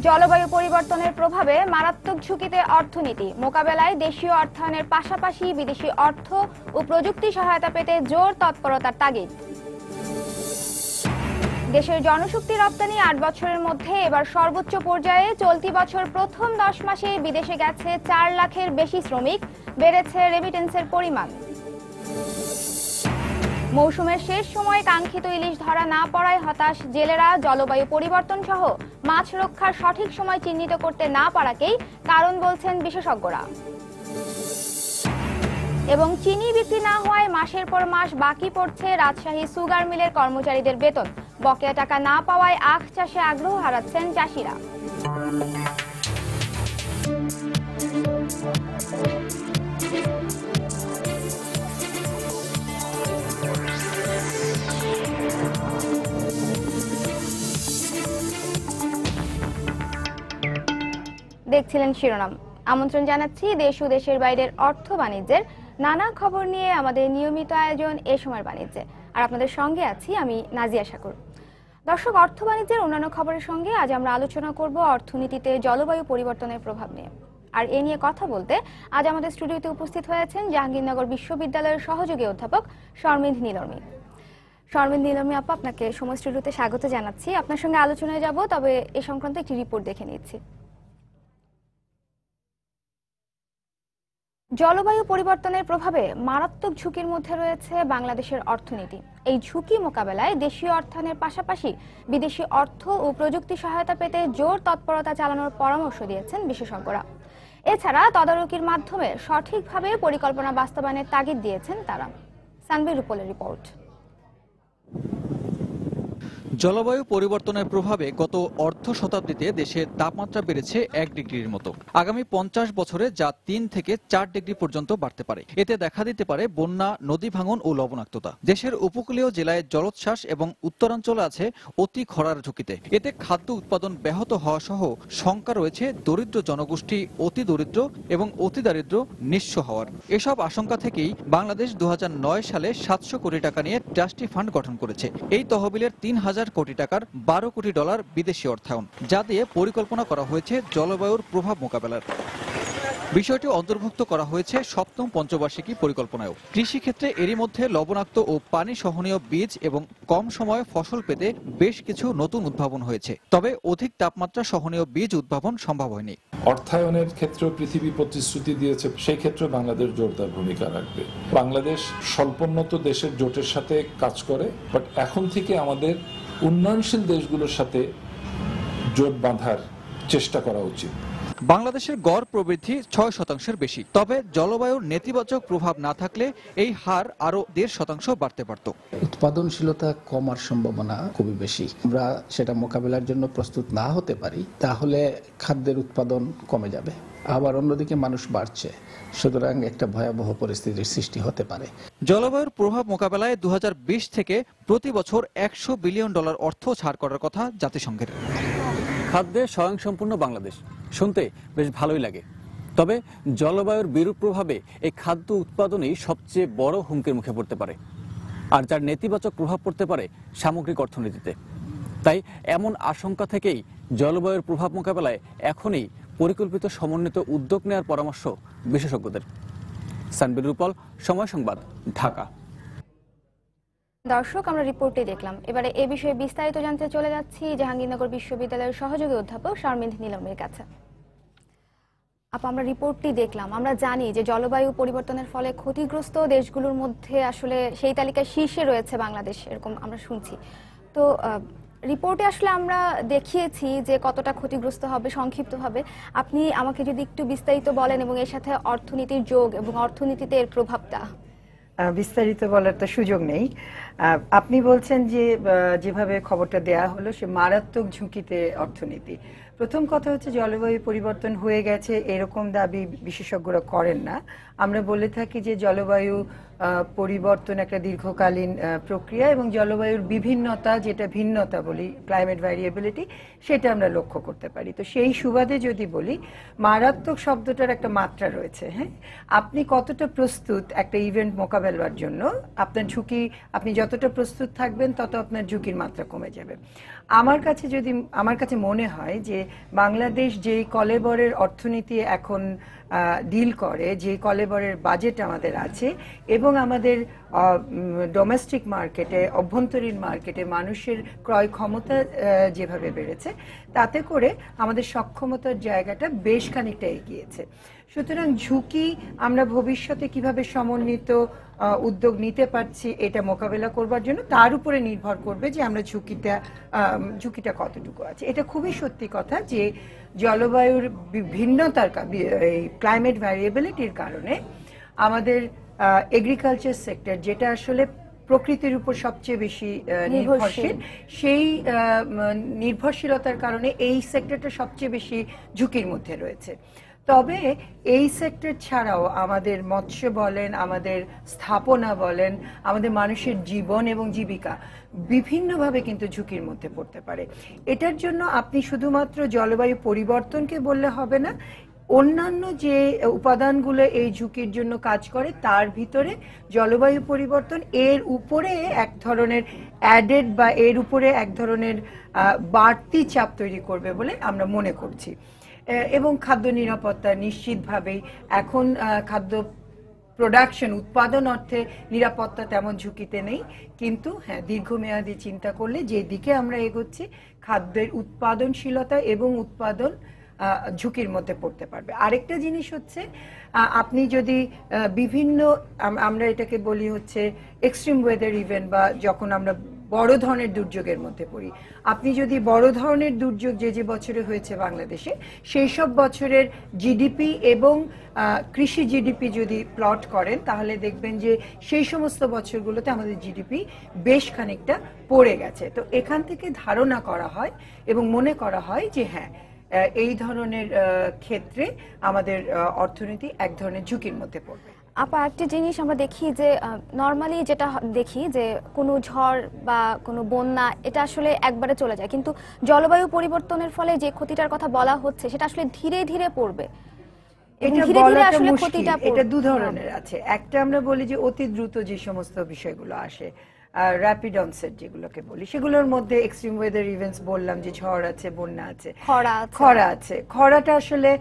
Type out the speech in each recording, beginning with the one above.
জলবায়ু পরিবর্তনের প্রভাবে মারাত্মক ঝুঁকিতে অর্থনীতি মোকাবেলায় দেশীয় অর্থায়নের পাশাপাশি বিদেশি অর্থ ও প্রযুক্তি সহায়তা পেতে জোর তৎপরতার তাগিদ। দেশের জনশক্তি রপ্তানি 8 বছরের মধ্যে এবার সর্বোচ্চ পর্যায়ে। চলতি বছর প্রথম 10 মাসে বিদেশে গেছে 4 লাখের বেশি শ্রমিক, বেড়েছে রেমিটেন্সের পরিমাণ। মৌসুমের শেষ সময়ে কাঙ্ক্ষিত ইলিশ ধরা না পড়ায় হতাশ জেলেরা। জলবায়ু পরিবর্তন সহ মাছ রক্ষার সঠিক সময় চিহ্নিত করতে না পারাকেই কারণ বলছেন বিশেষজ্ঞরা। এবং চিনি বিক্রি না হওয়ায় মাসের পর মাস বাকি পড়ছে রাজশাহী সুগার মিলের কর্মচারীদের বেতন। বকেয়া টাকা না পাওয়ায় আখ চাষে আগ্রহ হারাচ্ছেন চাষিরা। দেখছিলেন শিরোনাম। আমন্ত্রণ জানাচ্ছি দেশ ও দেশের বাইরের অর্থ বাণিজ্যের নানা খবর নিয়ে আমাদের নিয়মিত আয়োজন এ সময়ের বাণিজ্যে। আর আপনাদের সঙ্গে আছি আমি নাজিয়া শাকুর। দর্শক, অর্থ বাণিজ্যের অন্যান্য খবরের সঙ্গে আজ আমরা আলোচনা করব অর্থনীতিতে জলবায়ু পরিবর্তনের প্রভাব নিয়ে। আর এ নিয়ে কথা বলতে আজ আমাদের স্টুডিওতে উপস্থিত হয়েছেন জাহাঙ্গীরনগর বিশ্ববিদ্যালয়ের সহযোগী অধ্যাপক শর্মিন্দ নীলর্মী। শর্মিন্দ নীলর্মী আপা, আপনাকে সময় স্টুডিওতে স্বাগত জানাচ্ছি। আপনার সঙ্গে আলোচনায় যাব, তবে এ সংক্রান্ত একটি রিপোর্ট দেখে নিচ্ছি। জলবায়ু পরিবর্তনের প্রভাবে মারাত্মক ঝুঁকির মধ্যে রয়েছে বাংলাদেশের অর্থনীতি। এই ঝুঁকি মোকাবেলায় দেশীয় অর্থায়নের পাশাপাশি বিদেশি অর্থ ও প্রযুক্তি সহায়তা পেতে জোর তৎপরতা চালানোর পরামর্শ দিয়েছেন বিশেষজ্ঞরা। এছাড়া তদারকির মাধ্যমে সঠিকভাবে পরিকল্পনা বাস্তবায়নের তাগিদ দিয়েছেন তারা। সানভি রূপলের রিপোর্ট। জলবায়ু পরিবর্তনের প্রভাবে গত অর্ধ শতাব্দীতে দেশের তাপমাত্রা বেড়েছে 1 ডিগ্রির মতো। আগামী 50 বছরে যা 3 থেকে 4 ডিগ্রি পর্যন্ত বাড়তে পারে। এতে দেখা দিতে পারে বন্যা, নদী ভাঙন ও লবণাক্ততা। দেশের উপকূলীয় জেলায় জলোচ্ছ্বাস এবং উত্তরাঞ্চলে আছে অতি খরার ঝুঁকিতে। এতে খাদ্য উৎপাদন ব্যাহত হওয়া সহ শঙ্কা রয়েছে দরিদ্র জনগোষ্ঠী, অতি দরিদ্র এবং অতি দারিদ্র নিঃস্ব হওয়ার। এসব আশঙ্কা থেকেই বাংলাদেশ 2009 সালে 700 কোটি টাকা নিয়ে ট্রাস্টি ফান্ড গঠন করেছে। এই তহবিলের 3000 কোটি টাকার 12 কোটি ডলার বিদেশি অর্থায়ন, যা দিয়ে পরিকল্পনা করা হয়েছে জলবায়ুর প্রভাব মোকাবেলার। বিষয়টি অন্তর্ভুক্ত করা হয়েছে সপ্তম পঞ্চবার্ষিকী পরিকল্পনায়ও। কৃষি ক্ষেত্রে এরই মধ্যে লবণাক্ত ও পানি সহনীয় বীজ এবং কম সময়ে ফসল পেতে বেশ কিছু নতুন উদ্ভাবন হয়েছে। তবে অধিক তাপমাত্রা সহনীয় বীজ উদ্ভাবন সম্ভব হয়নি। অর্থায়নের ক্ষেত্রে পৃথিবী প্রতিশ্রুতি দিয়েছে, সেই ক্ষেত্রে বাংলাদেশ জোরদার ভূমিকা রাখবে। বাংলাদেশ স্বল্পোন্নত দেশের জোটের সাথে কাজ করে, বাট এখন থেকে আমাদের উন্নয়নশীল দেশগুলোর সাথে জোট বাঁধার চেষ্টা করা উচিত। বাংলাদেশের গড় প্রবৃদ্ধি 6% বেশি। তবে জলবায়ুর নেতিবাচক প্রভাব না থাকলে এই হার আরো 1.5% বাড়তে পারত। উৎপাদনশীলতা কমার সম্ভাবনা খুবই বেশি। আমরা সেটা মোকাবেলার জন্য প্রস্তুত না হতে পারি, তাহলে খাদ্যের উৎপাদন কমে যাবে। আবার অন্যদিকে মানুষ বাড়ছে, সুতরাং একটা ভয়াবহ পরিস্থিতির সৃষ্টি হতে পারে। জলবায়ুর প্রভাব মোকাবেলায় 2020 থেকে প্রতি বছর $100 বিলিয়ন অর্থ ছাড় করার কথা জাতিসংঘের। খাদ্যে স্বয়ংসম্পূর্ণ বাংলাদেশ শুনতে বেশ ভালোই লাগে, তবে জলবায়ুর বিরূপ প্রভাবে এই খাদ্য উৎপাদনই সবচেয়ে বড় হুমকির মুখে পড়তে পারে, আর যার নেতিবাচক প্রভাব পড়তে পারে সামগ্রিক অর্থনীতিতে। তাই এমন আশঙ্কা থেকেই জলবায়ুর প্রভাব মোকাবেলায় এখনই পরিকল্পিত সমন্বিত উদ্যোগ নেওয়ার পরামর্শ বিশেষজ্ঞদের। সানবীর রূপল, সময় সংবাদ, ঢাকা। দর্শক, আমরা রিপোর্টে দেখলাম। এবারে এ বিষয়ে বিস্তারিত জানতে চলে যাচ্ছি জাহাঙ্গীরনগর বিশ্ববিদ্যালয়ের সহযোগী অধ্যাপক শর্মিন্দ নীলর্মীর কাছে। আমরা রিপোর্টটি দেখলাম। আমরা জানি যে জলবায়ু পরিবর্তনের ফলে ক্ষতিগ্রস্ত দেশগুলোর মধ্যে আসলে সেই তালিকায় শীর্ষে রয়েছে বাংলাদেশ, এরকম আমরা শুনছি। তো রিপোর্টে আসলে আমরা দেখিয়েছি যে কতটা ক্ষতিগ্রস্ত হবে সংক্ষিপ্তভাবে। আপনি আমাকে যদি একটু বিস্তারিত বলেন এবং এর সাথে অর্থনীতির যোগ এবং অর্থনীতিতে এর প্রভাবটা। বিস্তারিত বলার তো সুযোগ নেই। আপনি বলছেন যে যেভাবে খবরটা দেয়া হলো সে মারাত্মক ঝুঁকিতে অর্থনীতি। প্রথম কথা হচ্ছে জলবায়ু পরিবর্তন হয়ে গেছে এরকম দাবি বিশেষজ্ঞরা করেন না। আমরা বলে থাকি যে জলবায়ু পরিবর্তন একটা দীর্ঘকালীন প্রক্রিয়া এবং জলবায়ুর বিভিন্নতা, যেটা ভিন্নতা বলি, ক্লাইমেট ভ্যারিয়েবিলিটি, সেটা আমরা লক্ষ্য করতে পারি। তো সেই সুবাদে যদি বলি, মারাত্মক শব্দটার একটা মাত্রা রয়েছে। হ্যাঁ, আপনি কতটা প্রস্তুত একটা ইভেন্ট মোকাবেলার জন্য, আপনার ঝুঁকি, আপনি যতটা প্রস্তুত থাকবেন তত আপনার ঝুঁকির মাত্রা কমে যাবে। আমার কাছে মনে হয় যে বাংলাদেশ যেই কলেবরের অর্থনীতি এখন ডিল করে, যে কলেবরের বাজেট আমাদের আছে এবং আমাদের ডোমেস্টিক মার্কেটে, অভ্যন্তরীণ মার্কেটে মানুষের ক্রয় ক্ষমতা যেভাবে বেড়েছে, তাতে করে আমাদের সক্ষমতার জায়গাটা বেশ খানিকটা এগিয়েছে। সুতরাং ঝুঁকি আমরা ভবিষ্যতে কিভাবে সমন্বিত উদ্যোগ নিতে পারছি এটা মোকাবেলা করবার জন্য তার উপরে নির্ভর করবে যে আমরা ঝুঁকিটা কতটুকু আছে। এটা খুবই সত্যি কথা যে জলবায়ুর ভিন্নতার, এই ক্লাইমেট ভ্যারিয়েবিলিটির কারণে আমাদের এগ্রিকালচার সেক্টর, যেটা আসলে প্রকৃতির উপর সবচেয়ে বেশি নির্ভরশীল, সেই নির্ভরশীলতার কারণে এই সেক্টরটা সবচেয়ে বেশি ঝুঁকির মধ্যে রয়েছে। তবে এই সেক্টর ছাড়াও আমাদের মৎস্য বলেন, আমাদের স্থাপনা বলেন, আমাদের মানুষের জীবন এবং জীবিকা বিভিন্নভাবে কিন্তু ঝুঁকির মধ্যে পড়তে পারে। এটার জন্য আপনি শুধুমাত্র জলবায়ু পরিবর্তনকে বললে হবে না, অন্যান্য যে উপাদানগুলো এই ঝুঁকির জন্য কাজ করে তার ভিতরে জলবায়ু পরিবর্তন এর উপরে এক ধরনের অ্যাডেড বা এর উপরে এক ধরনের বাড়তি চাপ তৈরি করবে বলে আমরা মনে করছি। এবং খাদ্য নিরাপত্তা নিশ্চিতভাবেই এখন খাদ্য প্রোডাকশন, উৎপাদন অর্থে নিরাপত্তা তেমন ঝুঁকিতে নেই, কিন্তু হ্যাঁ, দীর্ঘমেয়াদী চিন্তা করলে যে দিকে আমরা এগোচ্ছি, খাদ্যের উৎপাদনশীলতা এবং উৎপাদন ঝুঁকির মধ্যে পড়তে পারবে। আরেকটা জিনিস হচ্ছে, আপনি যদি বিভিন্ন, আমরা এটাকে বলি হচ্ছে এক্সট্রিম ওয়েদার ইভেন্ট, বা যখন আমরা বড় ধরনের দুর্যোগের মধ্যে পড়ি, আপনি যদি বড় ধরনের দুর্যোগ যে বছরে হয়েছে বাংলাদেশে, সেই সব বছরের জিডিপি এবং কৃষি জিডিপি যদি প্লট করেন, তাহলে দেখবেন যে সেই সমস্ত বছরগুলোতে আমাদের জিডিপি বেশ খানিকটা পড়ে গেছে। তো এখান থেকে ধারণা করা হয় এবং মনে করা হয় যে হ্যাঁ, এই ধরনের ক্ষেত্রে আমাদের অর্থনীতি এক ধরনের ঝুঁকির মধ্যে পড়বে। আপা, একটা জিনিস আমরা দেখি যে নর্মালি যেটা দেখি যে কোনো ঝড় বা কোনো বন্যা এটা আসলে একবারে চলে যায়, কিন্তু জলবায়ু পরিবর্তনের ফলে যে ক্ষতিটার কথা বলা হচ্ছে সেটা আসলে ধীরে ধীরে পড়বে। এটা দু ধরনের আছে। একটা আমরা বলি যে অতি দ্রুত যে সমস্ত বিষয়গুলো আসে, র্যাপিড অনসেট যেগুলোকে বলি, সেগুলোর মধ্যে এক্সট্রিম ওয়েদার ইভেন্টস বললাম যে ঝড় আছে, বন্যা আছে, খরা আছে। খরাটা আসলে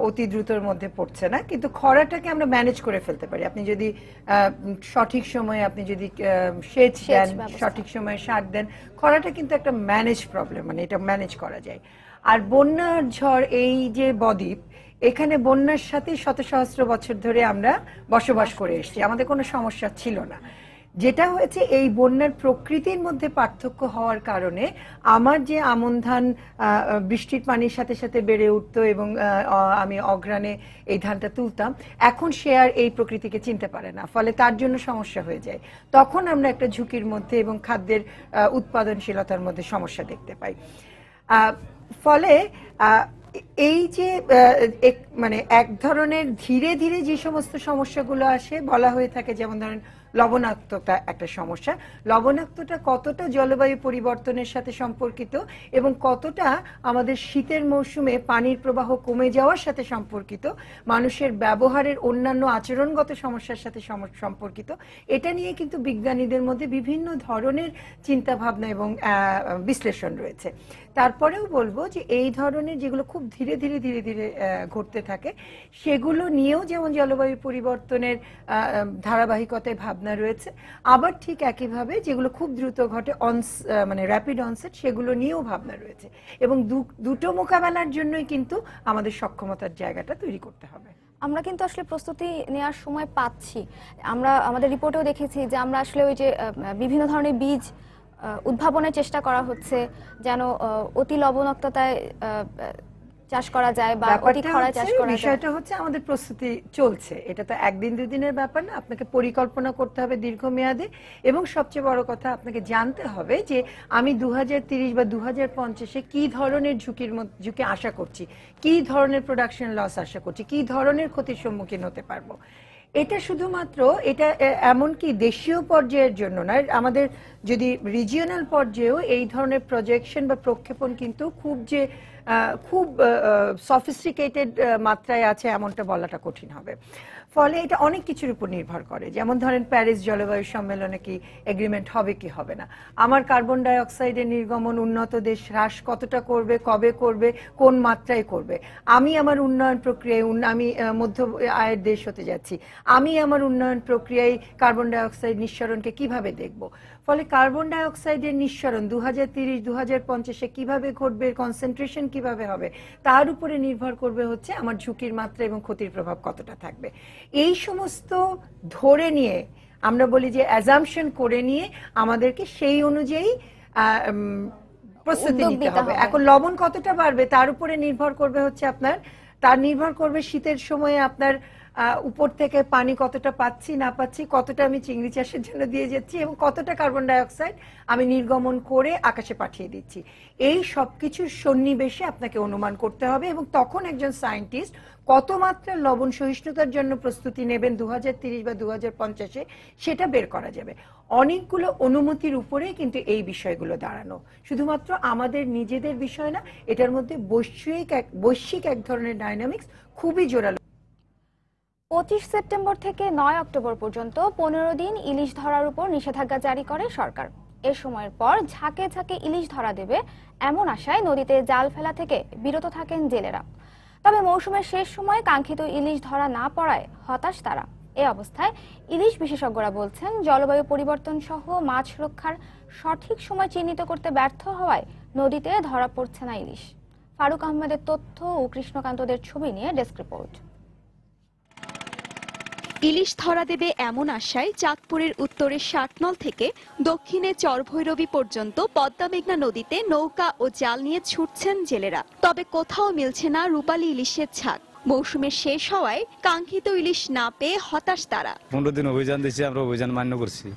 অতি দ্রুতর মধ্যে পড়ছে না, কিন্তু খরাটাকে আমরা ম্যানেজ করে ফেলতে পারি। আপনি যদি সঠিক সময়ে আপনি যদি সেচ দেন, সঠিক সময়ে সার দেন, খরাটা কিন্তু একটা ম্যানেজ প্রবলেম, মানে এটা ম্যানেজ করা যায়। আর বন্যার ঝড়, এই যে বদ্বীপ, এখানে বন্যার সাথে শত সহস্র বছর ধরে আমরা বসবাস করে এসেছি, আমাদের কোনো সমস্যা ছিল না। যেটা হয়েছে, এই বন্যার প্রকৃতির মধ্যে পার্থক্য হওয়ার কারণে আমার যে আমন ধান বৃষ্টির পানির সাথে সাথে বেড়ে উঠতো এবং আমি অগ্রাণে এই ধানটা তুলতাম, এখন সে আর এই প্রকৃতিকে চিনতে পারে না, ফলে তার জন্য সমস্যা হয়ে যায়। তখন আমরা একটা ঝুঁকির মধ্যে এবং খাদ্যের উৎপাদনশীলতার মধ্যে সমস্যা দেখতে পাই। ফলে এই যে মানে এক ধরনের ধীরে ধীরে যে সমস্ত সমস্যাগুলো আসে, বলা হয়ে থাকে, যেমন ধরেন লবণাক্ততা একটা সমস্যা। লবণাক্ততা কতটা জলবায়ু পরিবর্তনের সাথে সম্পর্কিত এবং কতটা আমাদের শীতের মৌসুমে পানির প্রবাহ কমে যাওয়ার সাথে সম্পর্কিত, মানুষের ব্যবহারের অন্যান্য আচরণগত সমস্যার সাথে সম্পর্কিত, এটা নিয়ে কিন্তু বিজ্ঞানীদের মধ্যে বিভিন্ন ধরনের চিন্তা ভাবনা এবং বিশ্লেষণ রয়েছে। তারপরেও বলবো যে এই ধরনের যেগুলো খুব ধীরে ধীরে ধীরে ধীরে ঘটতে থাকে, সেগুলো নিয়েও যেমন জলবায়ু পরিবর্তনের ধারাবাহিকতায় ভাবনা রয়েছে, আবার ঠিক একইভাবে যেগুলো খুব দ্রুত ঘটে, মানে র্যাপিড অনসেট, সেগুলো নিয়েও ভাবনা রয়েছে। এবং দুটো মোকাবেলার জন্যই কিন্তু আমাদের সক্ষমতার জায়গাটা তৈরি করতে হবে। আমরা কিন্তু আসলে প্রস্তুতি নেওয়ার সময় পাচ্ছি। আমরা আমাদের রিপোর্টেও দেখেছি যে আমরা আসলে ওই যে বিভিন্ন ধরনের বীজ উদ্ভাবনের চেষ্টা করা হচ্ছে, যেন অতি লবণাক্ততায় চাষ করা যায় বা অতি খরায় চাষ করা যায়। বিষয়টা হচ্ছে আমাদের প্রস্তুতি চলছে, এটা তো একদিন দুদিনের ব্যাপার না। আপনাকে পরিকল্পনা করতে হবে দীর্ঘমেয়াদে, এবং সবচেয়ে বড় কথা আপনাকে জানতে হবে যে আমি 2030 বা 2050-এ কি ধরনের ঝুঁকি আশা করছি, কি ধরনের প্রোডাকশন লস আশা করছি, কি ধরনের ক্ষতির সম্মুখীন হতে পারবো। এটা শুধুমাত্র এটা এমনকি দেশীয় পর্যায়ের জন্য না, আমাদের যদি রিজিওনাল পর্যায়েও এই ধরনের প্রজেকশন বা প্রক্ষেপণ কিন্তু খুব সফিস্টিকেটেড মাত্রায় আছে এমনটা বলাটা কঠিন হবে। ফলে এটা অনেক কিছুর উপর নির্ভর করে, যেমন ধরেন প্যারিস জলবায়ু সম্মেলনে কি এগ্রিমেন্ট হবে কি হবে না, আমার কার্বন ডাই অক্সাইডের নির্গমন উন্নত দেশ হ্রাস কতটা করবে, কবে করবে, কোন মাত্রায় করবে, আমি আমার উন্নয়ন প্রক্রিয়ায় আমি মধ্য আয়ের দেশ হতে যাচ্ছি, আমি আমার উন্নয়ন প্রক্রিয়ায় কার্বন ডাই অক্সাইড নিঃসরণকে কিভাবে দেখব। ফলে কার্বন ডাই অক্সাইডের নিঃসরণ 2030-2050 কিভাবে ঘটবে, কনসেন্ট্রেশন কিভাবে হবে, তার উপরে নির্ভর করবে হচ্ছে আমার ঝুঁকির মাত্রা এবং ক্ষতির প্রভাব কতটা থাকবে। এই সমস্ত ধরে নিয়ে আমরা বলি যে অ্যাজাম্পশন করে নিয়ে আমাদেরকে সেই অনুযায়ী প্রস্তুতি নিতে হবে। এখন লবণ কতটা বাড়বে তার উপরে নির্ভর করবে হচ্ছে নির্ভর করবে শীতের সময়ে আপনার উপর থেকে পানি কতটা পাচ্ছি না পাচ্ছি, কতটা আমি চিংড়ি চাষের জন্য দিয়ে যাচ্ছি এবং কতটা কার্বন ডাই অক্সাইড আমি নির্গমন করে আকাশে পাঠিয়ে দিচ্ছি। এই সবকিছুর সন্নিবেশে আপনাকে অনুমান করতে হবে এবং তখন একজন সায়েন্টিস্ট কত মাত্রা লবণ সহিষ্ণুতার জন্য প্রস্তুতি নেবেন 2030 বা 2050 সেটা বের করা যাবে। অনেকগুলো অনুমতির উপরে কিন্তু এই বিষয়গুলো দাঁড়ানো, শুধুমাত্র আমাদের নিজেদের বিষয় না, এটার মধ্যে বৈশ্বিক এক ধরনের ডাইনামিক্স খুবই জোরালো। 25 সেপ্টেম্বর থেকে 9 অক্টোবর পর্যন্ত 15 দিন ইলিশ ধরার উপর নিষেধাজ্ঞা জারি করে সরকার। এ সময়ের পর ঝাঁকে ঝাঁকে ইলিশ ধরা দেবে এমন আশায় নদীতে জাল ফেলা থেকে বিরত থাকেন জেলেরা। তবে মৌসুমের শেষ সময়ে কাঙ্ক্ষিত ইলিশ ধরা না পড়ায় হতাশ তারা। এ অবস্থায় ইলিশ বিশেষজ্ঞরা বলছেন, জলবায়ু পরিবর্তন সহ মাছ রক্ষার সঠিক সময় চিহ্নিত করতে ব্যর্থ হওয়ায় নদীতে ধরা পড়ছে না ইলিশ। ফারুক আহমেদের তথ্য ও কৃষ্ণকান্তদের ছবি নিয়ে ডেস্ক রিপোর্ট। ইলিশ ধরা দেবে এমন আশায় চাঁদপুরের উত্তরে ষাটনল থেকে দক্ষিণে চরভৈরবী পর্যন্ত পদ্মা মেঘনা নদীতে নৌকা ও জাল নিয়ে ছুটছেন জেলেরা। তবে কোথাও মিলছে না রূপালী ইলিশের ছাক। মৌসুমের শেষ হওয়ায় কাঙ্ক্ষিত ইলিশ না পেয়ে হতাশ তারা। 15 দিন অভিযান দিচ্ছি, আমরা অভিযান মান্য করছি।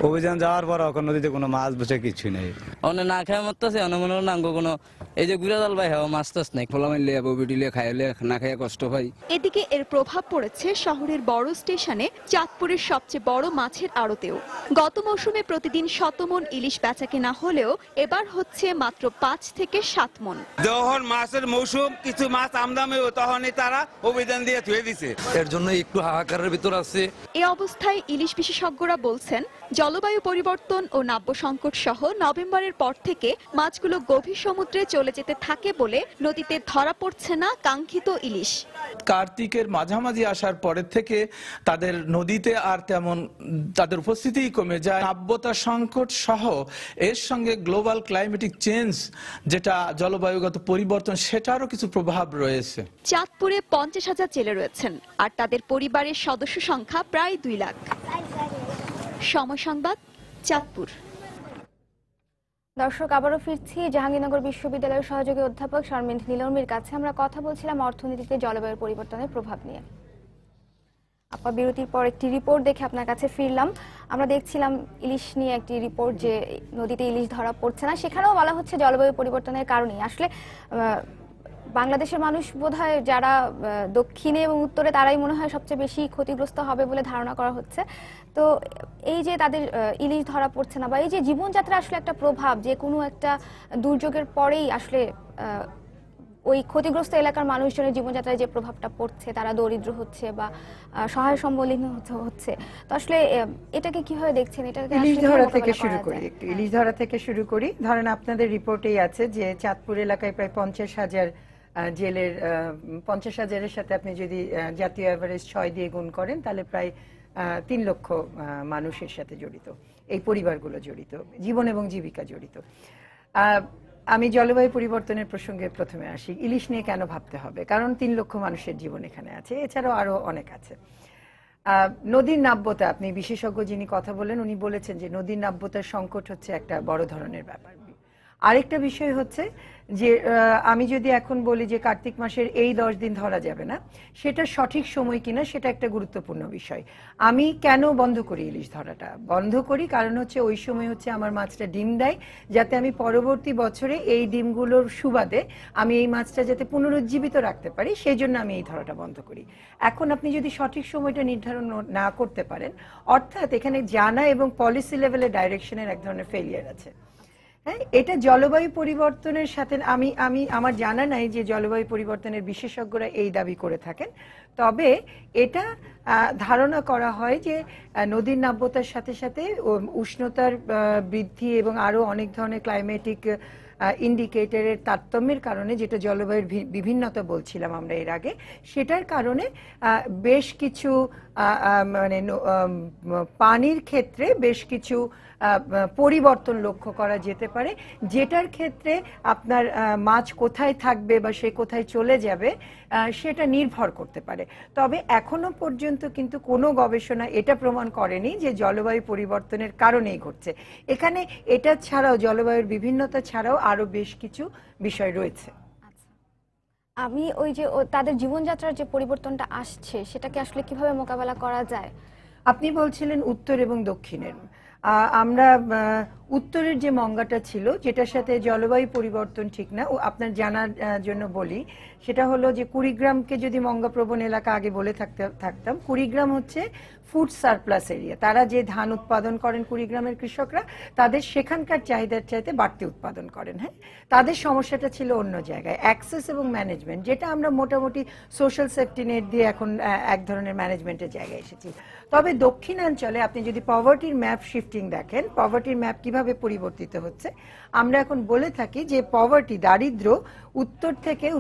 অভিযান যাওয়ার পর এখন নদীতে কোনো মাছ বসে কিছু নেই, অনেক না খেয়ে মরতেছে, অনেক মনে নাঙ্গো কোনো এই যে গুড়া জাল ভাই মাছ টাছ নাই, খোলা মারলে বিডিলে খাইলে না খেয়ে কষ্ট পাই। এদিকে এর প্রভাব পড়েছে শহরের বড় স্টেশনে চাঁদপুরের সবচেয়ে বড় মাছের আড়তেও। গত মৌসুমে প্রতিদিন 100 মণ ইলিশ বেচাকেনা হলেও এবার হচ্ছে মাত্র 5 থেকে 7 মণ। যখন মাছের মৌসুম কিছু মাছ আমদানি তখনই তারা অভিযান দিয়ে ধুয়ে দিছে, এর জন্য একটু হাহাকারের ভিতর আছে। এই অবস্থায় ইলিশ বিশেষজ্ঞরা বলছেন, জলবায়ু পরিবর্তন ও নাব্য সংকট সহ নভেম্বরের পর থেকে মাছগুলো গভীর সমুদ্রে চলে যেতে থাকে বলে নদীতে ধরা পড়ছে না কাঙ্ক্ষিত ইলিশ। কার্তিকের মাঝামাঝি আসার পরের থেকে তাদের নদীতে আর তেমন তাদের উপস্থিতিই কমে যায়। নাব্যতা সংকট সহ এর সঙ্গে গ্লোবাল ক্লাইমেটিক চেঞ্জ, যেটা জলবায়ুগত পরিবর্তন, সেটারও কিছু প্রভাব রয়েছে। চাঁদপুরে 50,000 জেলে রয়েছেন আর তাদের পরিবারের সদস্য সংখ্যা প্রায় 2 লাখ। সময় সংবাদ, চাঁদপুর। দর্শক, আবারও ফিরছি জাহাঙ্গীরনগর বিশ্ববিদ্যালয়ের সহযোগী অধ্যাপক শারমিন নীলমির কাছে। আমরা কথা বলছিলাম অর্থনীতিতে জলবায়ুর পরিবর্তনের প্রভাব নিয়ে। আপা, বিরতির পর একটি রিপোর্ট দেখে আপনার কাছে ফিরলাম। আমরা দেখছিলাম ইলিশ নিয়ে একটি রিপোর্ট, যে নদীতে ইলিশ ধরা পড়ছে না, সেখানেও বলা হচ্ছে জলবায়ু পরিবর্তনের কারণেই। আসলে বাংলাদেশের মানুষ বোধহয় যারা দক্ষিণে এবং উত্তরে, তারাই মনে হয় সবচেয়ে বেশি ক্ষতিগ্রস্ত হবে বলে ধারণা করা হচ্ছে। তো এই যে তাদের ইলিশ ধরা পড়ছে না, বা এই যে জীবনযাত্রা আসলে একটা প্রভাব, যে কোনো একটা দুর্যোগের পরেই আসলে ওই ক্ষতিগ্রস্ত এলাকার মানুষজনের জীবনযাত্রায় যে প্রভাবটা পড়ছে, তারা দরিদ্র হচ্ছে বা সহায় সম্বলহীন হচ্ছে। তো আসলে এটাকে কিভাবে দেখছেন? এটাকে ইলিশ ধরা থেকে শুরু করি, একটু ইলিশ ধরা থেকে শুরু করি। ধরেন আপনাদের রিপোর্টেই আছে যে চাঁদপুর এলাকায় প্রায় 50,000 জেলের, 50,000-এর সাথে আপনি যদি জাতীয় অ্যাভারেজ 6 দিয়ে গুণ করেন, তাহলে প্রায় 3 লক্ষ মানুষের সাথে জড়িত, এই পরিবারগুলো জড়িত, জীবন এবং জীবিকা জড়িত। আমি জলবায়ু পরিবর্তনের প্রসঙ্গে প্রথমে আসি। ইলিশ নিয়ে কেন ভাবতে হবে? কারণ 3 লক্ষ মানুষের জীবন এখানে আছে, এছাড়াও আরো অনেক আছে। নদীর নাব্যতা, আপনি বিশেষজ্ঞ যিনি কথা বলেন, উনি বলেছেন যে নদীর নাব্যতার সংকট হচ্ছে একটা বড় ধরনের ব্যাপার। আরেকটা বিষয় হচ্ছে যে আমি যদি এখন বলি যে কার্তিক মাসের এই 10 দিন ধরা যাবে না, সেটা সঠিক সময় কিনা সেটা একটা গুরুত্বপূর্ণ বিষয়। আমি কেন বন্ধ করি ইলিশ ধরাটা? বন্ধ করি কারণ হচ্ছে ওই সময় হচ্ছে আমার মাছটা ডিম দেয়, যাতে আমি পরবর্তী বছরে এই ডিমগুলোর সুবাদে আমি এই মাছটা যাতে পুনরুজ্জীবিত রাখতে পারি, সেই জন্য আমি এই ধরাটা বন্ধ করি। এখন আপনি যদি সঠিক সময়টা নির্ধারণ না করতে পারেন, অর্থাৎ এখানে জানা এবং পলিসি লেভেলে ডাইরেকশনের এক ধরনের ফেলিয়ার আছে। হ্যাঁ, এটা জলবায়ু পরিবর্তনের সাথে আমার জানা নাই যে জলবায়ু পরিবর্তনের বিশেষজ্ঞরা এই দাবি করে থাকেন। তবে এটা ধারণা করা হয় যে নদীর নাব্যতার সাথে সাথে উষ্ণতার বৃদ্ধি এবং আরো অনেক ধরনের ক্লাইমেটিক ইন্ডিকেটরের তারতম্যের কারণে, যেটা জলবায়ুর বিভিন্নতা বলছিলাম আমরা এর আগে, সেটার কারণে বেশ কিছু মানে পানির ক্ষেত্রে বেশ কিছু পরিবর্তন লক্ষ্য করা যেতে পারে, যেটার ক্ষেত্রে আপনার মাছ কোথায় থাকবে বা সে কোথায় চলে যাবে সেটা নির্ভর করতে পারে। তবে এখনো পর্যন্ত কিন্তু কোনো গবেষণা এটা প্রমাণ করেনি যে জলবায়ু পরিবর্তনের কারণেই ঘটছে। এখানে এটা ছাড়াও, জলবায়ুর বিভিন্নতা ছাড়াও আরো বেশ কিছু বিষয় রয়েছে। আমি ওই যে তাদের জীবনযাত্রার যে পরিবর্তনটা আসছে, সেটাকে আসলে কিভাবে মোকাবেলা করা যায়? আপনি বলছিলেন উত্তর এবং দক্ষিণের। আমরা উত্তরের যে মঙ্গাটা ছিল, যেটার সাথে জলবায়ু পরিবর্তন ঠিক না, ও আপনার জানার জন্য বলি, সেটা হলো যে কুড়িগ্রামকে যদি মঙ্গাপ্রবণ এলাকা আগে বলে থাকতাম, কুড়িগ্রাম হচ্ছে ফুড সারপ্লাস এরিয়া। তারা যে ধান উৎপাদন করেন কুড়িগ্রামের কৃষকরা, তাদের সেখানকার চাহিদার চাইতে বাড়তি উৎপাদন করেন। হ্যাঁ, তাদের সমস্যাটা ছিল অন্য জায়গায়, অ্যাক্সেস এবং ম্যানেজমেন্ট, যেটা আমরা মোটামুটি সোশ্যাল সেফটি নেট দিয়ে এখন এক ধরনের ম্যানেজমেন্টের জায়গায় এসেছি। তবে দক্ষিণাঞ্চলে আপনি যদি পভার্টির ম্যাপ শিফটিং দেখেন, পভার্টির ম্যাপ কিভাবে পরিবর্তিত হচ্ছে, আমরা এখন বলে থাকি যে পভার্টি, দারিদ্র্য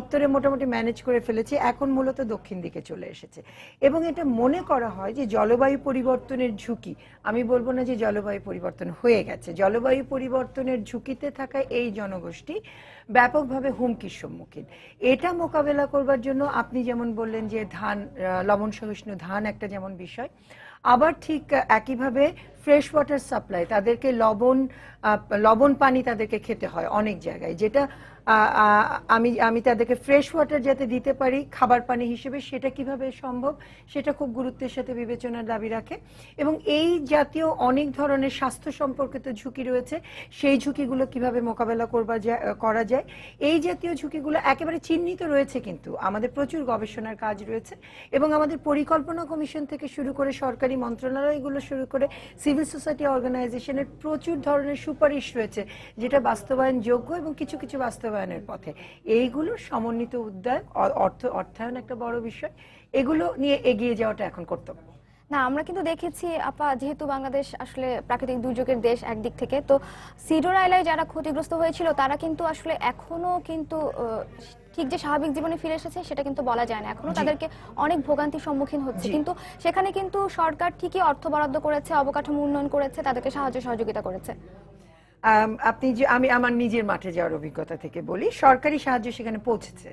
উত্তরে মোটামুটি ম্যানেজ করে ফেলেছে, এখন মূলত দক্ষিণ দিকে চলে এসেছে। এবং এটা মনে করা হয় যে জলবায়ু পরিবর্তনের ঝুঁকি, আমি বলবো না যে জলবায়ু পরিবর্তন হয়ে গেছে, জলবায়ু পরিবর্তনের ঝুঁকিতে থাকা এই জনগোষ্ঠী ব্যাপকভাবে হুমকির সম্মুখীন। এটা মোকাবেলা করবার জন্য আপনি যেমন বললেন যে লবণ সহিষ্ণু ধান একটা যেমন বিষয়, আবার ঠিক একইভাবে ফ্রেশ ওয়াটার সাপ্লাই, তাদেরকে লবণ পানি তাদেরকে খেতে হয় অনেক জায়গায়, যেটা আমি তাদেরকে ফ্রেশ ওয়াটার যাতে দিতে পারি খাবার পানি হিসেবে, সেটা কিভাবে সম্ভব সেটা খুব গুরুত্বের সাথে বিবেচনার দাবি রাখে। এবং এই জাতীয় অনেক ধরনের স্বাস্থ্য সম্পর্কিত ঝুঁকি রয়েছে, সেই ঝুঁকিগুলো কিভাবে মোকাবেলা করা যায়, এই জাতীয় ঝুঁকিগুলো একেবারে চিহ্নিত রয়েছে। কিন্তু আমাদের প্রচুর গবেষণার কাজ রয়েছে এবং আমাদের পরিকল্পনা কমিশন থেকে শুরু করে সরকারি মন্ত্রণালয়গুলো শুরু করে সিভিল সোসাইটি অর্গানাইজেশনের প্রচুর ধরনের সুপারিশ রয়েছে, যেটা বাস্তবায়নযোগ্য এবং কিছু কিছু বাস্তবায়নের পথে। এইগুলোর সমন্বিত উদ্যোগ, অর্থায়ন একটা বড় বিষয়, এগুলো নিয়ে এগিয়ে যাওয়াটা এখন কর্তব্য। না, আমরা কিন্তু দেখেছি আপা, যেহেতু বাংলাদেশ আসলে প্রাকৃতিক দুর্যোগের দেশ একদিক থেকে, তো সিডর আইলায় যারা ক্ষতিগ্রস্ত হয়েছিল তারা কিন্তু আসলে এখনো কিন্তু ঠিক যে স্বাভাবিক জীবনে ফিরে এসেছে সেটা কিন্তু বলা যায় না, এখনো তাদেরকে অনেক ভোগান্তির সম্মুখীন হচ্ছে। কিন্তু সেখানে কিন্তু সরকার ঠিকই অর্থ বরাদ্দ করেছে, অবকাঠামো উন্নয়ন করেছে, তাদেরকে সাহায্য সহযোগিতা করেছে। আমি আমার নিজের মাঠে যাওয়ার অভিজ্ঞতা থেকে বলি, সরকারি সাহায্য সেখানে পৌঁছেছে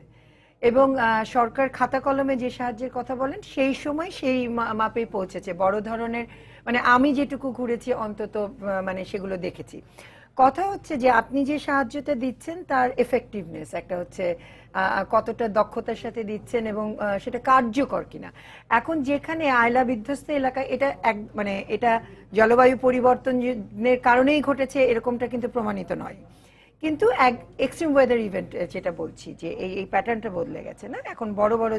এবং সরকার খাতা কলমে যে সাহায্যের কথা বলেন সেই সময় সেই মাপেই পৌঁছেছে। বড় ধরনের, মানে আমি যেটুকু ঘুরেছি অন্তত মানে সেগুলো দেখেছি। কথা হচ্ছে যে আপনি যে সাহায্যটা দিচ্ছেন তার এফেক্টিভনেস, একটা হচ্ছে কতটা দক্ষতার সাথে দিচ্ছেন এবং সেটা কার্যকর কিনা। এখন যেখানে আয়লা বিধ্বস্ত এলাকায় এটা জলবায়ু পরিবর্তনের কারণেই ঘটেছে এরকমটা কিন্তু প্রমাণিত নয়, কিন্তু এক্সট্রিম ওয়েদার ইভেন্ট যেটা বলছি যে এই প্যাটার্নটা বদলে গেছে না, এখন বড় বড়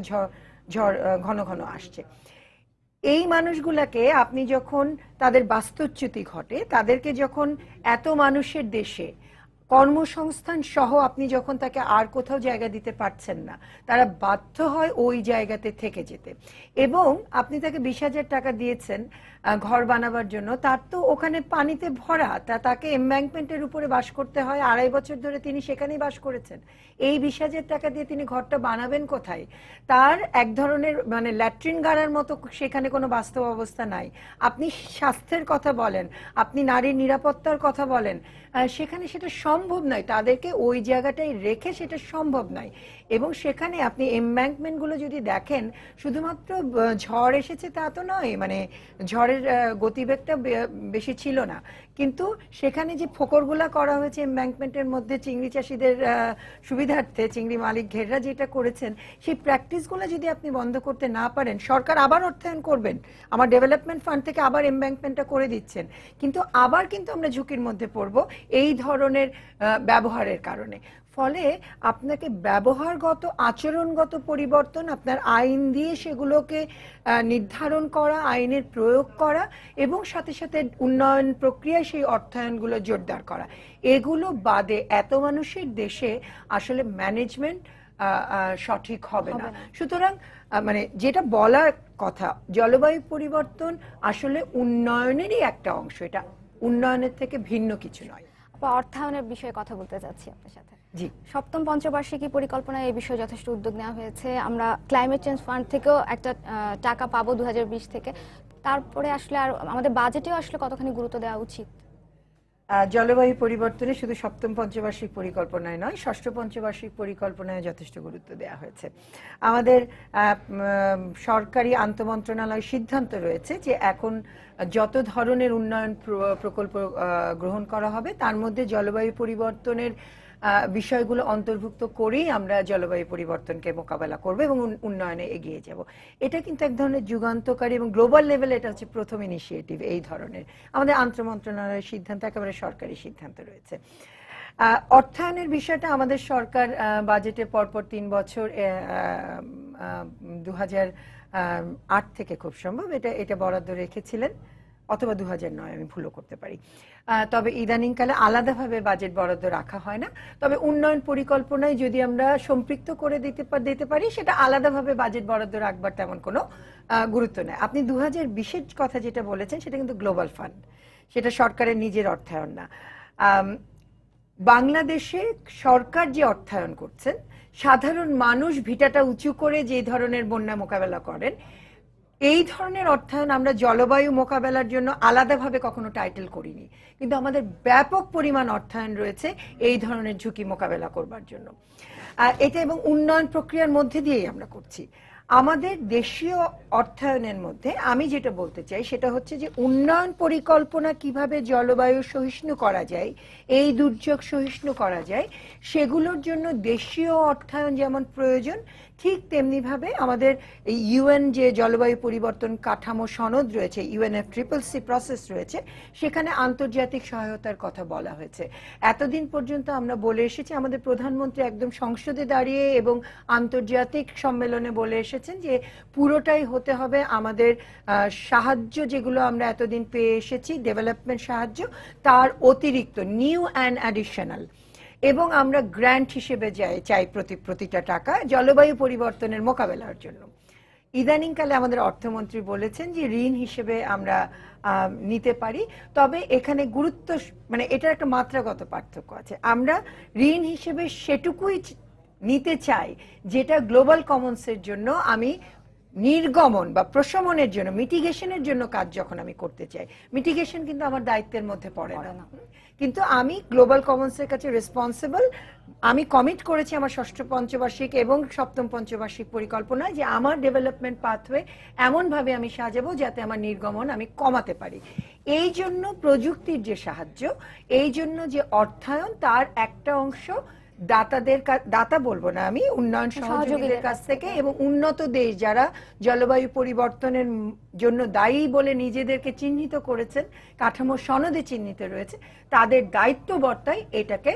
ঝড় ঘন ঘন আসছে। এই মানুষগুলাকে আপনি যখন তাদের বাস্তুচ্যুতি ঘটে, তাদেরকে যখন এত মানুষের দেশে কর্মসংস্থান সহ আপনি যখন তাকে আর কোথাও জায়গা দিতে পারছেন না, তারা বাধ্য হয় ওই জায়গাতে থেকে যেতে। এবং আপনি তাকে 20,000 টাকা দিয়েছেন ঘর বানাবার জন্য, তার তো ওখানে পানিতে ভরা, তাকে এমব্যাঙ্কমেন্টের উপরে বাস করতে হয়, 2.5 বছর ধরে তিনি সেখানেই বাস করেছেন। এই 20,000 টাকা দিয়ে তিনি ঘরটা বানাবেন কোথায়? তার এক ধরনের মানে ল্যাট্রিন গাড়ার মতো সেখানে কোনো বাস্তব অবস্থা নাই। আপনি স্বাস্থ্যের কথা বলেন, আপনি নারীর নিরাপত্তার কথা বলেন, সেখানে সেটা সম্ভব নয়, তাদেরকে ওই জায়গাটায় রেখে সেটা সম্ভব নয়। এবং সেখানে আপনি এমব্যাঙ্কমেন্ট গুলো যদি দেখেন, শুধুমাত্র ঝড় এসেছে তা তো নয়, মানে ঝড়ের গতিবেগটা বেশি ছিল না, কিন্তু সেখানে যে ফোকরগুলা করা হয়েছে এমব্যাঙ্কমেন্টের মধ্যে চিংড়ি চাষীদের সুবিধার্থে, চিংড়ি মালিক ঘেররা যেটা করেছেন, সেই প্র্যাকটিসগুলো যদি আপনি বন্ধ করতে না পারেন, সরকার আবার অর্থায়ন করবেন, আমার ডেভেলপমেন্ট ফান্ড থেকে আবার এমব্যাঙ্কমেন্টটা করে দিচ্ছেন, কিন্তু আবার কিন্তু আমরা ঝুঁকির মধ্যে পড়ব এই ধরনের ব্যবহারের কারণে। ফলে আপনাকে ব্যবহারগত আচরণগত পরিবর্তন, আপনার আইন দিয়ে সেগুলোকে নির্ধারণ করা, আইনের প্রয়োগ করা এবং সাথে সাথে উন্নয়ন প্রক্রিয়ায় সেই অর্থায়নগুলো জোরদার করা, এগুলো বাদে এত মানুষের দেশে আসলে ম্যানেজমেন্ট সঠিক হবে না। সুতরাং মানে যেটা বলার কথা, জলবায়ু পরিবর্তন আসলে উন্নয়নেরই একটা অংশ, এটা উন্নয়নের থেকে ভিন্ন কিছু নয়। অর্থায়নের বিষয়ে কথা বলতে চাচ্ছি আপনার সাথে। জি, সপ্তম পঞ্চবার্ষিকী পরিকল্পনায় এই বিষয়ে যথেষ্ট উদ্যোগ নেওয়া হয়েছে। আমরা ক্লাইমেট চেঞ্জ ফান্ড থেকেও একটা টাকা পাবো 2020 থেকে। তারপরে আসলে আর আমাদের বাজেটেও আসলে কতখানি গুরুত্ব দেওয়া উচিত? জলবায়ু পরিবর্তনে শুধু সপ্তম পঞ্চবার্ষিক পরিকল্পনায় নয়, ষষ্ঠ পঞ্চবার্ষিক পরিকল্পনায় যথেষ্ট গুরুত্ব দেওয়া হয়েছে। আমাদের সরকারি আন্তঃমন্ত্রণালয় সিদ্ধান্ত রয়েছে যে এখন যত ধরনের উন্নয়ন প্রকল্প গ্রহণ করা হবে তার মধ্যে জলবায়ু পরিবর্তনের বিষয়গুলো অন্তর্ভুক্ত করেই আমরা জলবায়ু পরিবর্তনকে মোকাবেলা করব এবং উন্নয়নে এগিয়ে যাব। এটা কিন্তু এক ধরনের যুগান্তকারী এবং গ্লোবাল লেভেলে এটা হচ্ছে প্রথম ইনিশিয়েটিভ এই ধরনের। আমাদের আন্তঃমন্ত্রণালয়ের সিদ্ধান্ত একেবারে সরকারি সিদ্ধান্ত রয়েছে। অর্থায়নের বিষয়টা আমাদের সরকার বাজেটে পরপর 3 বছর 2008 থেকে খুব সম্ভব এটা বরাদ্দ রেখেছিলেন, অথবা 2009, আমি ভুলও করতে পারি। তবে ইদানিংকালে আলাদাভাবে বাজেট বরাদ্দ রাখা হয় না। তবে উন্নয়ন পরিকল্পনায় যদি আমরা সম্পৃক্ত করে দিতে পারি, সেটা আলাদাভাবে বাজেট বরাদ্দ রাখবার তেমন কোনো গুরুত্ব নেই। আপনি 2020-এর কথা যেটা বলেছেন সেটা কিন্তু গ্লোবাল ফান্ড, সেটা সরকারের নিজের অর্থায়ন না। বাংলাদেশে সরকার যে অর্থায়ন করছেন, সাধারণ মানুষ ভিটাটা উঁচু করে যে ধরনের বন্যা মোকাবেলা করেন, এই ধরনের অর্থায়ন আমরা জলবায়ু মোকাবেলার জন্য আলাদাভাবে কখনো টাইটেল করিনি, কিন্তু আমাদের ব্যাপক পরিমাণ অর্থায়ন রয়েছে এই ধরনের ঝুঁকি মোকাবেলা করবার জন্য। এটা এবং উন্নয়ন প্রক্রিয়ার মধ্যে দিয়েই আমরা করছি। আমাদের দেশীয় অর্থায়নের মধ্যে আমি যেটা বলতে চাই সেটা হচ্ছে যে উন্নয়ন পরিকল্পনা কিভাবে জলবায়ু সহিষ্ণু করা যায়, এই দুর্যোগ সহিষ্ণু করা যায়, সেগুলোর জন্য দেশীয় অর্থায়ন যেমন প্রয়োজন, ঠিক তেমনিভাবে আমাদের ইউএন যে জলবায়ু পরিবর্তন কাঠামো সনদ রয়েছে, UNFCCC প্রসেস রয়েছে, সেখানে আন্তর্জাতিক সহায়তার কথা বলা হয়েছে। এতদিন পর্যন্ত আমরা বলে এসেছি, আমাদের প্রধানমন্ত্রী একদম সংসদে দাঁড়িয়ে এবং আন্তর্জাতিক সম্মেলনে বলে এসেছেন যে পুরোটাই হতে হবে আমাদের সাহায্য যেগুলো আমরা এতদিন পেয়ে এসেছি, ডেভেলপমেন্ট সাহায্য, তার অতিরিক্ত নিউ অ্যান্ড অ্যাডিশনাল, এবং আমরা গ্র্যান্ট হিসেবে চাই প্রতিটা টাকা জলবায়ু পরিবর্তনের মোকাবেলার জন্য। ইদানিংকালে আমাদের অর্থমন্ত্রী বলেছেন যে ঋণ হিসেবে আমরা নিতে পারি, তবে এখানে গুরুত্ব মানে এটার একটা মাত্রাগত পার্থক্য আছে। আমরা ঋণ হিসেবে সেটুকুই নিতে চাই যেটা গ্লোবাল কমন্সের জন্য আমি নির্গমন বা প্রশমনের জন্য, মিটিগেশনের জন্য কাজ যখন আমি করতে চাই। মিটিগেশন কিন্তু আমার দায়িত্বের মধ্যে পড়ে না, কিন্তু আমি গ্লোবাল কমন্সের কাছে রেসপন্সিবল। আমি কমিট করেছি আমার ষষ্ঠ পঞ্চবার্ষিক এবং সপ্তম পঞ্চবার্ষিক পরিকল্পনায় যে আমার ডেভেলপমেন্ট পাথওয়ে এমনভাবে আমি সাজাবো যাতে আমার নির্গমন আমি কমাতে পারি। এই জন্য প্রযুক্তির যে সাহায্য, এই জন্য যে অর্থায়ন, তার একটা অংশ দাতা বলবো না আমি, উন্নয়ন সহযোগীদের কাছ থেকে এবং উন্নত দেশ যারা জলবায়ু পরিবর্তনের জন্য দায়ী বলে নিজেদেরকে চিহ্নিত করেছেন, কাঠামো সনদে চিহ্নিত রয়েছে, তাদের দায়িত্ব বর্তায় এটাকে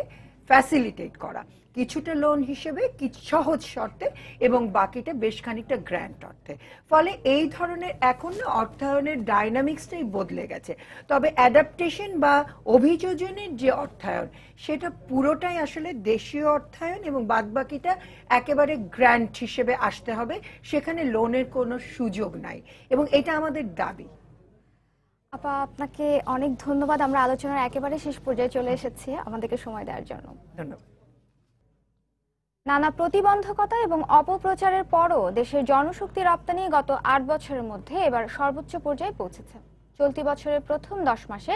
ফ্যাসিলিটেট করা, কিছুটা লোন হিসেবে, কিছু সহজ শর্তে এবং বাকিটা বেশ খানিকটা গ্র্যান্ট অর্থে। ফলে এই ধরনের এখন অর্থায়নের ডাইনামিক্সটাই বদলে গেছে। তবে অ্যাডাপ্টেশন বা অভিযোজনের যে অর্থায়ন, সেটা পুরোটাই আসলে দেশীয় অর্থায়ন এবং বাদবাকিটা একেবারে গ্র্যান্ট হিসেবে আসতে হবে, সেখানে লোনের কোনো সুযোগ নাই এবং এটা আমাদের দাবি। আপা, আপনাকে অনেক ধন্যবাদ। আমরা আলোচনার একেবারে শেষ পর্যায়ে চলে এসেছি, আমাদেরকে সময় দেওয়ার জন্য ধন্যবাদ। নানা প্রতিবন্ধকতা এবং অপপ্রচারের পরও দেশের জনশক্তি রপ্তানি গত 8 বছরের মধ্যে এবার সর্বোচ্চ পর্যায়ে পৌঁছেছে। চলতি বছরের প্রথম 10 মাসে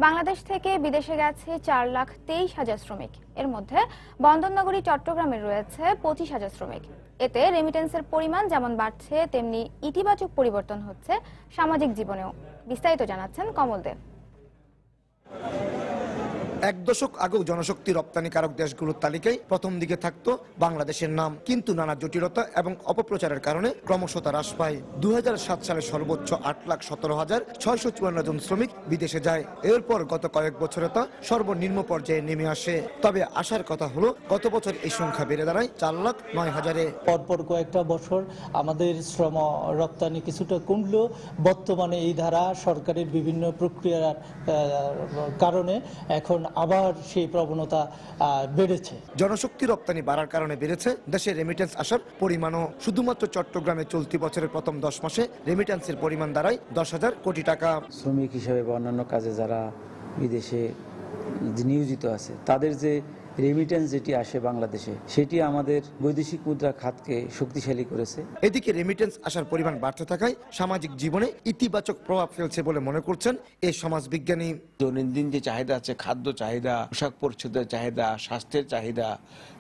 বাংলাদেশ থেকে বিদেশে গেছে 4,23,000 শ্রমিক। এর মধ্যে বন্দরনগরী চট্টগ্রামের রয়েছে 25,000 শ্রমিক। এতে রেমিটেন্সের পরিমাণ যেমন বাড়ছে তেমনি ইতিবাচক পরিবর্তন হচ্ছে সামাজিক জীবনেও। বিস্তারিত জানাচ্ছেন কমল দেব। এক দশক আগেও জনশক্তি রপ্তানিকারক দেশগুলোর তালিকায় প্রথম দিকে থাকতো বাংলাদেশের নাম, কিন্তু নানা জটিলতা এবং অপপ্রচারের কারণে ক্রমশ তা হ্রাস পায়। 2007 সালে সর্বোচ্চ 8,17,654 জন শ্রমিক বিদেশে যায়। এরপর গত কয়েক বছরে তা সর্বনিম্ন পর্যায়ে নেমে আসে। তবে আশার কথা হলো গত বছর এই সংখ্যা বেড়ে দাঁড়ায় 4,09,000-এ। পরপর কয়েকটা বছর আমাদের শ্রম রপ্তানি কিছুটা কমলেও বর্তমানে এই ধারা সরকারের বিভিন্ন প্রক্রিয়ার কারণে এখন আবার সেই প্রবণতা বেড়েছে। জনশক্তি রপ্তানি বাড়ার কারণে বেড়েছে দেশে রেমিটেন্স আসার পরিমাণও। শুধুমাত্র চট্টগ্রামে চলতি বছরের প্রথম 10 মাসে রেমিটেন্সের পরিমাণ দাঁড়ায় 10,000 কোটি টাকা। শ্রমিক হিসেবে বা অন্যান্য কাজে যারা বিদেশে নিয়োজিত আছে তাদের যে রেমিটেন্স যেটি আসে বাংলাদেশে, সেটি আমাদের বৈদেশিক মুদ্রা খাতকে শক্তিশালী করেছে। এদিকে রেমিটেন্স আসার পরিমাণ বাড়তে থাকায় সামাজিক জীবনে ইতিবাচক প্রভাব ফেলছে বলে মনে করছেন এই সমাজবিজ্ঞানী। দৈনন্দিন যে চাহিদা আছে, খাদ্য চাহিদা, পোশাক পরিচ্ছদের চাহিদা, স্বাস্থ্যের চাহিদা,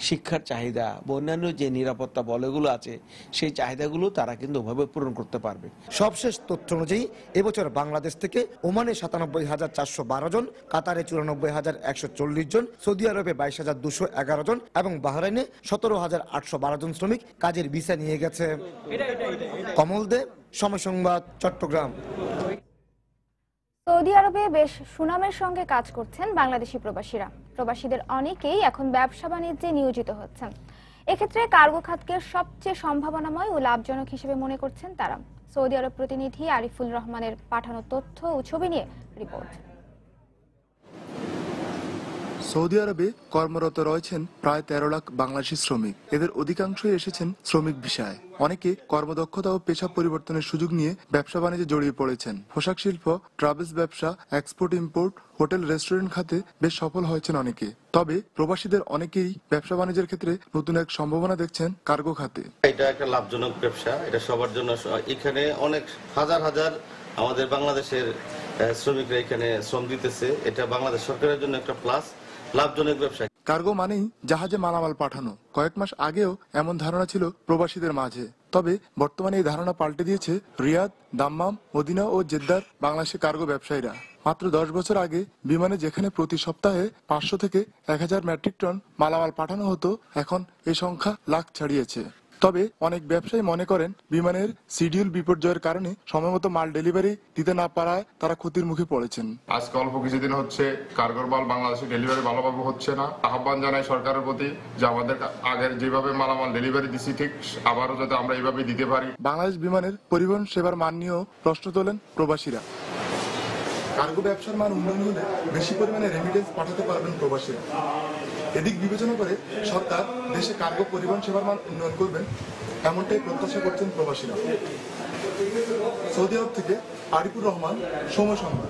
শিক্ষার চাহিদা, অন্যান্য যে নিরাপত্তা বলয়গুলো আছে, সেই চাহিদাগুলো তারা কিন্তু ওভাবে পূরণ করতে পারবে। সবশেষ তথ্য অনুযায়ী এবছর বাংলাদেশ থেকে ওমানে 97,412 জন, কাতারে 94,140 জন, সৌদি আরবে 22,211 জন এবং বাহরাইনে 17,812 জন শ্রমিক কাজের ভিসা নিয়ে গেছে। কমল দে, সময় সংবাদ, চট্টগ্রাম। সৌদি আরবে বেশ সুনামের সঙ্গে কাজ করছেন বাংলাদেশি প্রবাসীরা। প্রবাসীদের অনেকেই এখন ব্যবসা বাণিজ্যে নিয়োজিত হচ্ছেন। এক্ষেত্রে কার্গো খাতকে সবচেয়ে সম্ভাবনাময় ও লাভজনক হিসেবে মনে করছেন তারা। সৌদি আরব প্রতিনিধি আরিফুল রহমানের পাঠানো তথ্য ও ছবি নিয়ে রিপোর্ট। সৌদি আরবে কর্মরত রয়েছেন প্রায় 13 লাখ বাংলাদেশি শ্রমিক। এদের অধিকাংশই এসেছেন শ্রমিক ভিসায়। অনেকে কর্মদক্ষতা ও পেশা পরিবর্তনের সুযোগ নিয়ে ব্যবসা বাণিজ্যে জড়িয়ে পড়েছেন। পোশাক শিল্প, ট্রাভেলস ব্যবসা, এক্সপোর্ট ইম্পোর্ট, হোটেল রেস্টুরেন্ট খাতে বেশ সফল হয়েছেন অনেকে। তবে প্রবাসীদের অনেকেই ব্যবসা বাণিজ্যের ক্ষেত্রে নতুন এক সম্ভাবনা দেখছেন কার্গো খাতে। এটা একটা লাভজনক ব্যবসা, এটা সবার জন্য। এখানে অনেক হাজার হাজার আমাদের বাংলাদেশের শ্রমিকরা এখানে শ্রম দিতেছে। এটা বাংলাদেশ সরকারের জন্য একটা প্লাস, লাভজনক ব্যবসা। কার্গো মানেই জাহাজে মালামাল পাঠানো। কয়েক মাস আগেও এমন ধারণা ছিল প্রবাসীদের মাঝে। তবে বর্তমানে এই ধারণা পাল্টে দিয়েছে রিয়াদ, দাম্মাম, মদিনা ও জেদ্দার বাংলাদেশের কার্গো ব্যবসায়ীরা। মাত্র 10 বছর আগে বিমানে যেখানে প্রতি সপ্তাহে 500 থেকে 1000 মেট্রিক টন মালামাল পাঠানো হতো, এখন এই সংখ্যা লাখ ছাড়িয়েছে। তবে অনেক ব্যবসায়ী মনে করেন বিমানের শিডিউল বিপর্যয়ের কারণে সময়মতো মাল ডেলিভারি দিতে না পারায় তারা ক্ষতির মুখে পড়েছেন। আজকে অল্প কিছুদিন হচ্ছে কার্গোর মাল বাংলাদেশে ডেলিভারি ভালোভাবে হচ্ছে না। আহ্বান জানাই সরকারের প্রতি যে আমাদের আগের যেভাবে মালামাল ডেলিভারি দিচ্ছি ঠিক আবারও যাতে আমরা এইভাবে দিতে পারি। বাংলাদেশ বিমানের পরিবহন সেবার মান নিয়েও প্রশ্ন তোলেন প্রবাসীরা। কার্গো ব্যবসার মান উন্নয়ন হলে বেশি পরিমাণে রেমিটেন্স পাঠাতে পারবেন প্রবাসীরা। এদিক বিবেচনা করে সরকার দেশে কার্গো পরিবহন সেবার মান উন্নয়ন করবেন, এমনটাই প্রত্যাশা করছেন প্রবাসীরা। সৌদি আরব থেকে আরিফুর রহমান, সময় সংবাদ।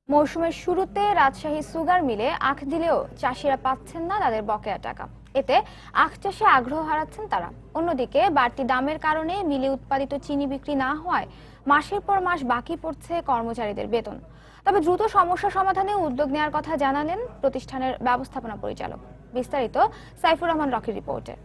মৌসুমের শুরুতে রাজশাহী সুগার মিলে আখ দিলেও চাষিরা পাচ্ছেন না তাদের বকেয়া টাকা। এতে আখ চাষে আগ্রহ হারাচ্ছেন তারা। অন্যদিকে বাড়তি দামের কারণে মিলে উৎপাদিত চিনি বিক্রি না হওয়ায় মাসের পর মাস বাকি পড়ছে কর্মচারীদের বেতন। তবে দ্রুত সমস্যা সমাধানে উদ্যোগ নেওয়ার কথা জানালেন প্রতিষ্ঠানের ব্যবস্থাপনা পরিচালক। বিস্তারিত সাইফুর রহমান রকির রিপোর্টে।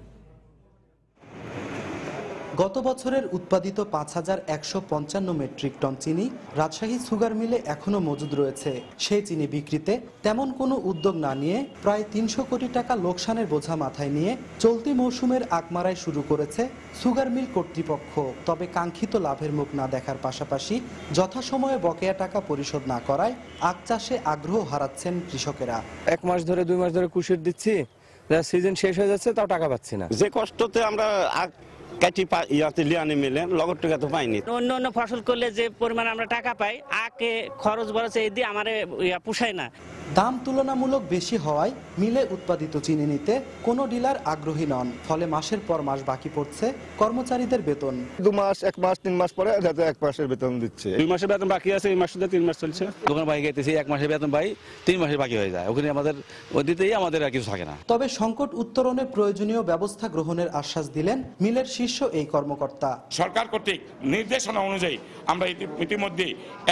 গত বছরের উৎপাদিত 5155 মেট্রিক টন চিনি রাজশাহী সুগার মিলে এখনো মজুদ রয়েছে। সেই চিনি বিক্রিতে তেমন কোনো উদ্যোগ না নিয়ে প্রায় 300 কোটি টাকা লোকসানের বোঝা মাথায় নিয়ে চলতি মৌসুমের আগমারাই শুরু করেছে সুগার মিল কর্তৃপক্ষ। তবে কাঙ্ক্ষিত লাভের মুখ না দেখার পাশাপাশি যথাসময়ে বকেয়া টাকা পরিশোধ না করায় আখ চাষে আগ্রহ হারাচ্ছেন কৃষকেরা। 1 মাস ধরে 2 মাস ধরে কুশির দিচ্ছি, সিজন শেষ হয়ে যাচ্ছে, তাও টাকা পাচ্ছি না। যে কষ্টতে আমরা আখ কাটি ইয়াতে লিয়ানি মিলে লগর টাকা তো পাইনি। অন্য অন্য ফসল করলে যে পরিমাণ আমরা টাকা পাই, আখে খরচ বরচ এই দিয়ে আমারে পোষায় না। দাম তুলনামূলক বেশি হওয়ায় মিলে উৎপাদিত চিনি নিতে কোনো ডিলার আগ্রহী নন। ফলে মাসের পর মাস বাকি পড়ছে কর্মচারীদের বেতন। 2 মাস, 1 মাস, 3 মাস পরে যাতে 1 মাসের বেতন দিচ্ছে। 2 মাসের বেতন বাকি আছে, এই মাস শুধু 3 মাস চলছে। দোকান ভাই গেতেছি 1 মাসের বেতন ভাই 3 মাসের বাকি হয়ে যায়। ওখানে আমাদের ওদিতেই আমাদের আর কিছু থাকে না। তবে সংকট উত্তরণে প্রয়োজনীয় ব্যবস্থা গ্রহণের আশ্বাস দিলেন মিলের শীর্ষ শীর্ষ এই কর্মকর্তা। সরকার কর্তৃক নির্দেশনা অনুযায়ী আমরা ইতিমধ্যে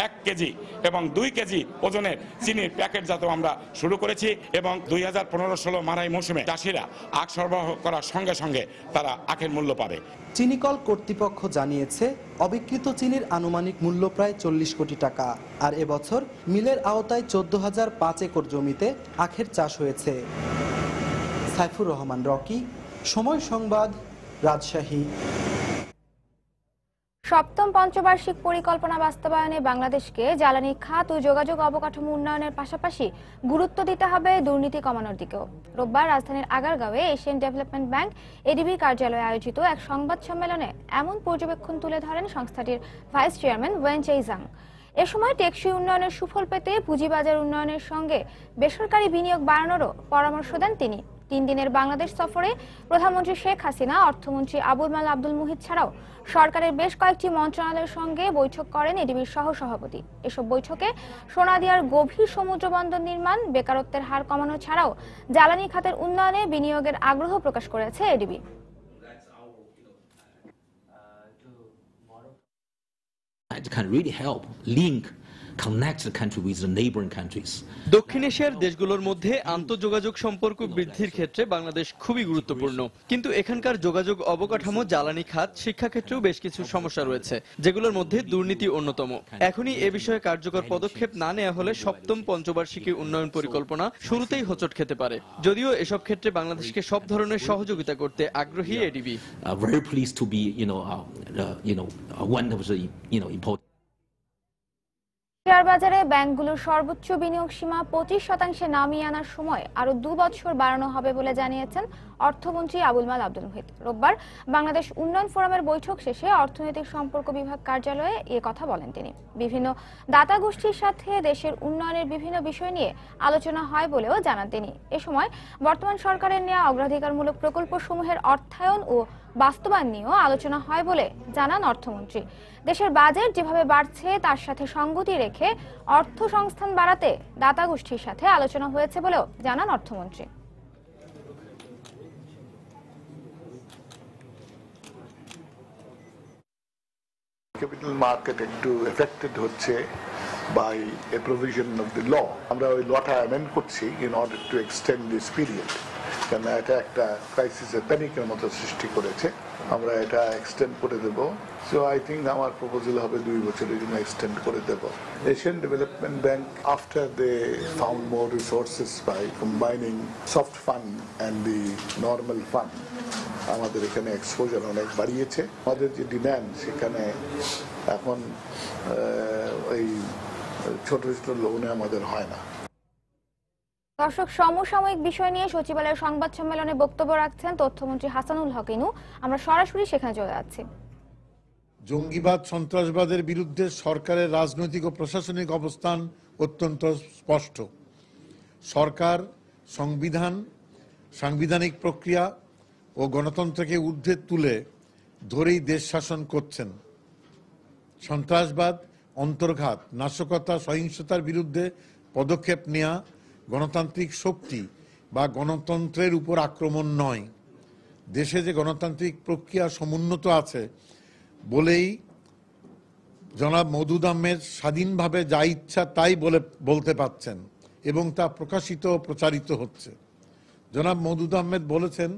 1 কেজি এবং 2 কেজি ওজনের চিনির প্যাকেটজাত আমরা শুরু করেছি এবং 2015-16 মারাই মৌসুমে চাষিরা আখ সরবরাহ করার সঙ্গে সঙ্গে তারা আখের মূল্য পাবে। চিনিকল কর্তৃপক্ষ জানিয়েছে অবিকৃত চিনির আনুমানিক মূল্য প্রায় 40 কোটি টাকা। আর এবছর মিলের আওতায় 14,005 একর জমিতে আখের চাষ হয়েছে। সাইফুর রহমান রকি, সময় সংবাদ, রাজশাহী। সপ্তম পঞ্চবার্ষিক পরিকল্পনা বাস্তবায়নে বাংলাদেশকে জ্বালানি খাত ও যোগাযোগ অবকাঠামো উন্নয়নের পাশাপাশি গুরুত্ব দিতে হবে দুর্নীতি কমানোর দিকেও। রোববার রাজধানীর আগারগাঁওয়ে এশিয়ান ডেভেলপমেন্ট ব্যাংক এডিবির কার্যালয়ে আয়োজিত এক সংবাদ সম্মেলনে এমন পর্যবেক্ষণ তুলে ধরেন সংস্থাটির ভাইস চেয়ারম্যান ওয়েন চেইজাং। এ সময় টেকসই উন্নয়নের সুফল পেতে পুঁজিবাজার উন্নয়নের সঙ্গে বেসরকারি বিনিয়োগ বাড়ানোরও পরামর্শ দেন তিনি। 3 দিনের বাংলাদেশ সফরে প্রধানমন্ত্রী শেখ হাসিনা, অর্থমন্ত্রী আবুল মাল আব্দুল মুহিত ছাড়াও সরকারের বেশ কয়েকটি মন্ত্রণালয়ের সঙ্গে বৈঠক করেন এডিবির সহসভাপতি। এসব বৈঠকে সোনাদিয়ার গভীর সমুদ্র বন্দর নির্মাণ, বেকারত্বের হার কমানো ছাড়াও জ্বালানি খাতের উন্নয়নে বিনিয়োগের আগ্রহ প্রকাশ করেছে ADB. It can really help connect the country with the neighboring countries. দক্ষিণ এশিয়ার দেশগুলোর মধ্যে আন্তঃযোগাযোগ সম্পর্ক বৃদ্ধির ক্ষেত্রে বাংলাদেশ খুবই গুরুত্বপূর্ণ, কিন্তু এখানকার যোগাযোগ অবকাঠামো, জ্বালানি খাত, শিক্ষা ক্ষেত্রেও বেশ কিছু সমস্যা রয়েছে, যেগুলোর মধ্যে দুর্নীতি অন্যতম। এখনই এ বিষয়ে কার্যকর পদক্ষেপ না নেওয়া হলে সপ্তম পঞ্চবার্ষিকী উন্নয়ন পরিকল্পনা শুরুতেই হোঁচট খেতে পারে। যদিও এসব ক্ষেত্রে বাংলাদেশকে সব ধরনের সহযোগিতা করতে আগ্রহী ADB. Very pleased to be, one of the, important. Share বাজারে ব্যাংকগুলোর সর্বোচ্চ বিনিয়োগ সীমা 25% নামিয়ে আনার সময় আরো 2 বছর বাড়ানো হবে বলে জানিয়েছেন অর্থমন্ত্রী আবুল মাল আব্দুল মুহিত। রোববার বাংলাদেশ উন্নয়ন ফোরামের বৈঠক শেষে অর্থনৈতিক সম্পর্ক বিভাগ কার্যালয়ে এ কথা বলেন তিনি। বিভিন্ন দাতা গোষ্ঠীর সাথে দেশের উন্নয়নের বিভিন্ন বিষয় নিয়ে আলোচনা হয় বলেও জানান তিনি। এ সময় বর্তমান সরকারের নেওয়া অগ্রাধিকারমূলক প্রকল্পসমূহের অর্থায়ন ও বাস্তবায়ন নিয়েও আলোচনা হয় বলে জানান অর্থমন্ত্রী। দেশের বাজেট যেভাবে বাড়ছে তার সাথে সঙ্গতি রেখে অর্থ সংস্থান বাড়াতে দাতা গোষ্ঠীর সাথে আলোচনা হয়েছে বলেও জানান অর্থমন্ত্রী। ক্যাপিটাল মার্কেট একটু এফেক্টেড হচ্ছে by a provision of the law. আমরা ওই লটা অ্যামেন্ড করছি in order to extend this period, কেন এটা একটা ক্রাইসিসের প্যানিকের মতো সৃষ্টি করেছে। আমরা এটা এক্সটেন্ড করে দেব। সো আই থিঙ্ক আমার প্রপোজাল হবে 2 বছরের জন্য এক্সটেন্ড করে দেব। Asian development bank after they found more resources by combining soft fund and the normal fund, আমাদের এখানে এক্সপোজার অনেক বাড়িয়েছে। আমাদের যে ডিম্যান্ড সেখানে এখন ওই ছোট ছোট লোনে আমাদের হয় না। দর্শক, সমসাময়িক বিষয় নিয়ে সচিবালয়ের সংবাদ সম্মেলনে বক্তব্য রাখছেন তথ্যমন্ত্রী হাসানুল হক ইনু। আমরা সরাসরি সেখানে চলে যাচ্ছি। জঙ্গিবাদ, সন্ত্রাসবাদের বিরুদ্ধে সরকারের রাজনৈতিক ও প্রশাসনিক অবস্থান অত্যন্ত স্পষ্ট। সরকার সাংবিধানিক প্রক্রিয়া ও গণতন্ত্রকে ঊর্ধ্বে তুলে ধরেই দেশ শাসন করছেন। সন্ত্রাসবাদ, অন্তর্ঘাত, নাশকতা, সহিংসতার বিরুদ্ধে পদক্ষেপ নেওয়া গণতান্ত্রিক শক্তি বা গণতন্ত্রের উপর আক্রমণ নয়। দেশে যে গণতান্ত্রিক প্রক্রিয়া সমুন্নত আছে বলেই জনাব মওদুদ আহমেদ স্বাধীনভাবে যা ইচ্ছা তাই বলতে পারছেন এবং তা প্রকাশিত ও প্রচারিত হচ্ছে। জনাব মওদুদ আহমেদ বলেছেন,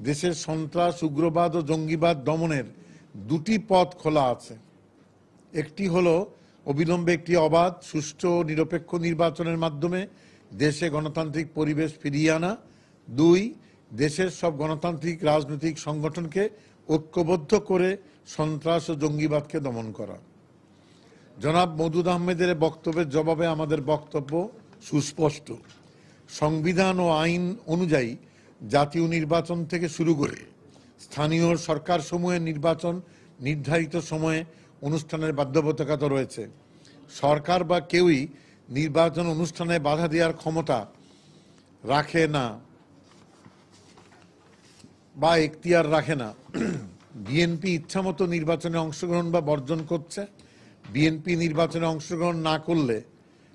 দেশের সন্ত্রাস, উগ্রবাদ ও জঙ্গিবাদ দমনের 2টি পথ খোলা আছে। একটি হলো অবিলম্বে একটি অবাধ, সুষ্ঠু ও নিরপেক্ষ নির্বাচনের মাধ্যমে দেশে গণতান্ত্রিক পরিবেশ ফিরিয়ে আনা। 2, দেশের সব গণতান্ত্রিক রাজনৈতিক সংগঠনকে ঐক্যবদ্ধ করে সন্ত্রাস ও জঙ্গিবাদকে দমন করা। জনাব মওদুদ আহমেদের বক্তব্যের জবাবে আমাদের বক্তব্য সুস্পষ্ট। সংবিধান ও আইন অনুযায়ী জাতীয় নির্বাচন থেকে শুরু করে স্থানীয় সরকার সমূহের নির্বাচন নির্ধারিত সময়ে অনুষ্ঠানের বাধ্যবাধকতা রয়েছে। সরকার বা কেউই নির্বাচন অনুষ্ঠানে বাধা দেওয়ার ক্ষমতা রাখে না বা এখতিয়ার রাখে না। বিএনপি ইচ্ছামতো নির্বাচনে অংশগ্রহণ বা বর্জন করছে। বিএনপি নির্বাচনে অংশগ্রহণ না করলে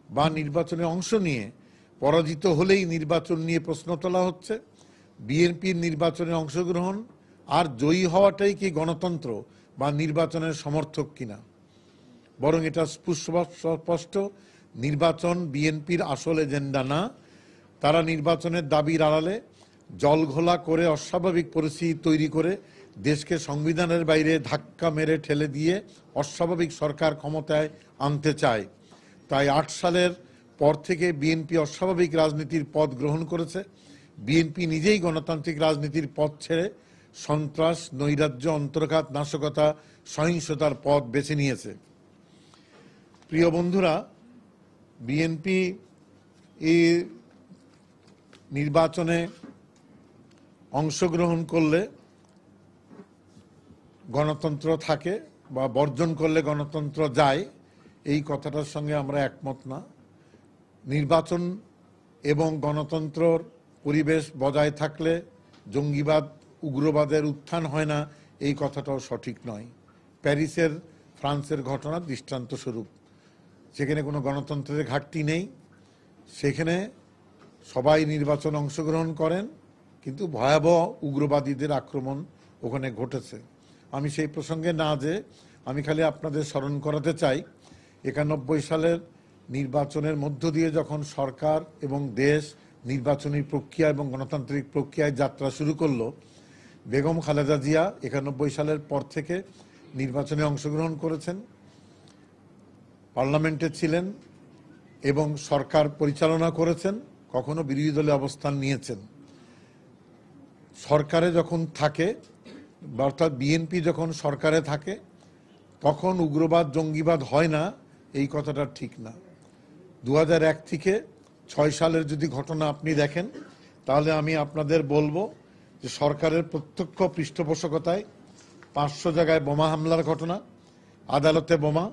বা নির্বাচনে অংশ নিয়ে পরাজিত হলেই নির্বাচন নিয়ে প্রশ্ন তোলা হচ্ছে। বিএনপির নির্বাচনে অংশগ্রহণ আর জয়ী হওয়াটাই কি গণতন্ত্র বা নির্বাচনের সমর্থক কিনা? বরং এটা স্পষ্ট নির্বাচন বিএনপির আসল এজেন্ডা না। তারা নির্বাচনের দাবির আড়ালে জলঘোলা করে অস্বাভাবিক পরিস্থিতি তৈরি করে দেশকে সংবিধানের বাইরে ধাক্কা মেরে ঠেলে দিয়ে অস্বাভাবিক সরকার ক্ষমতায় আনতে চায়। তাই ৮ সালের পর থেকে বিএনপি অস্বাভাবিক রাজনীতির পথ গ্রহণ করেছে। বিএনপি নিজেই গণতান্ত্রিক রাজনীতির পথ ছেড়ে সন্ত্রাস, নৈরাজ্য, অন্তর্ঘাত, নাশকতা, সহিংসতার পথ বেছে নিয়েছে। প্রিয় বন্ধুরা, বিএনপি এই নির্বাচনে অংশগ্রহণ করলে গণতন্ত্র থাকে বা বর্জন করলে গণতন্ত্র যায়, এই কথাটার সঙ্গে আমরা একমত না। নির্বাচন এবং গণতন্ত্রর পরিবেশ বজায় থাকলে জঙ্গিবাদ, উগ্রবাদের উত্থান হয় না, এই কথাটাও সঠিক নয়। প্যারিসের ফ্রান্সের ঘটনা দৃষ্টান্ত স্বরূপ। সেখানে কোনো গণতন্ত্রের ঘাটতি নেই, সেখানে সবাই নির্বাচন অংশগ্রহণ করেন, কিন্তু ভয়াবহ উগ্রবাদীদের আক্রমণ ওখানে ঘটেছে। আমি সেই প্রসঙ্গে না যে আমি খালি আপনাদের স্মরণ করাতে চাই 91 সালের নির্বাচনের মধ্য দিয়ে যখন সরকার এবং দেশ নির্বাচনী প্রক্রিয়া এবং গণতান্ত্রিক প্রক্রিয়ায় যাত্রা শুরু করলো, বেগম খালেদা জিয়া 91 সালের পর থেকে নির্বাচনে অংশগ্রহণ করেছেন, পার্লামেন্টে ছিলেন এবং সরকার পরিচালনা করেছেন, কখনো বিরোধী দলে অবস্থান নিয়েছেন। সরকারে যখন থাকে, অর্থাৎ বিএনপি যখন সরকারে থাকে, তখন উগ্রবাদ, জঙ্গিবাদ হয় না, এই কথাটা ঠিক না। 2001 থেকে 6 সালের যদি ঘটনা আপনি দেখেন, তাহলে আমি আপনাদের বলবো যে সরকারের প্রত্যক্ষ পৃষ্ঠপোষকতায় 500 জায়গায় বোমা হামলার ঘটনা, আদালতে বোমা,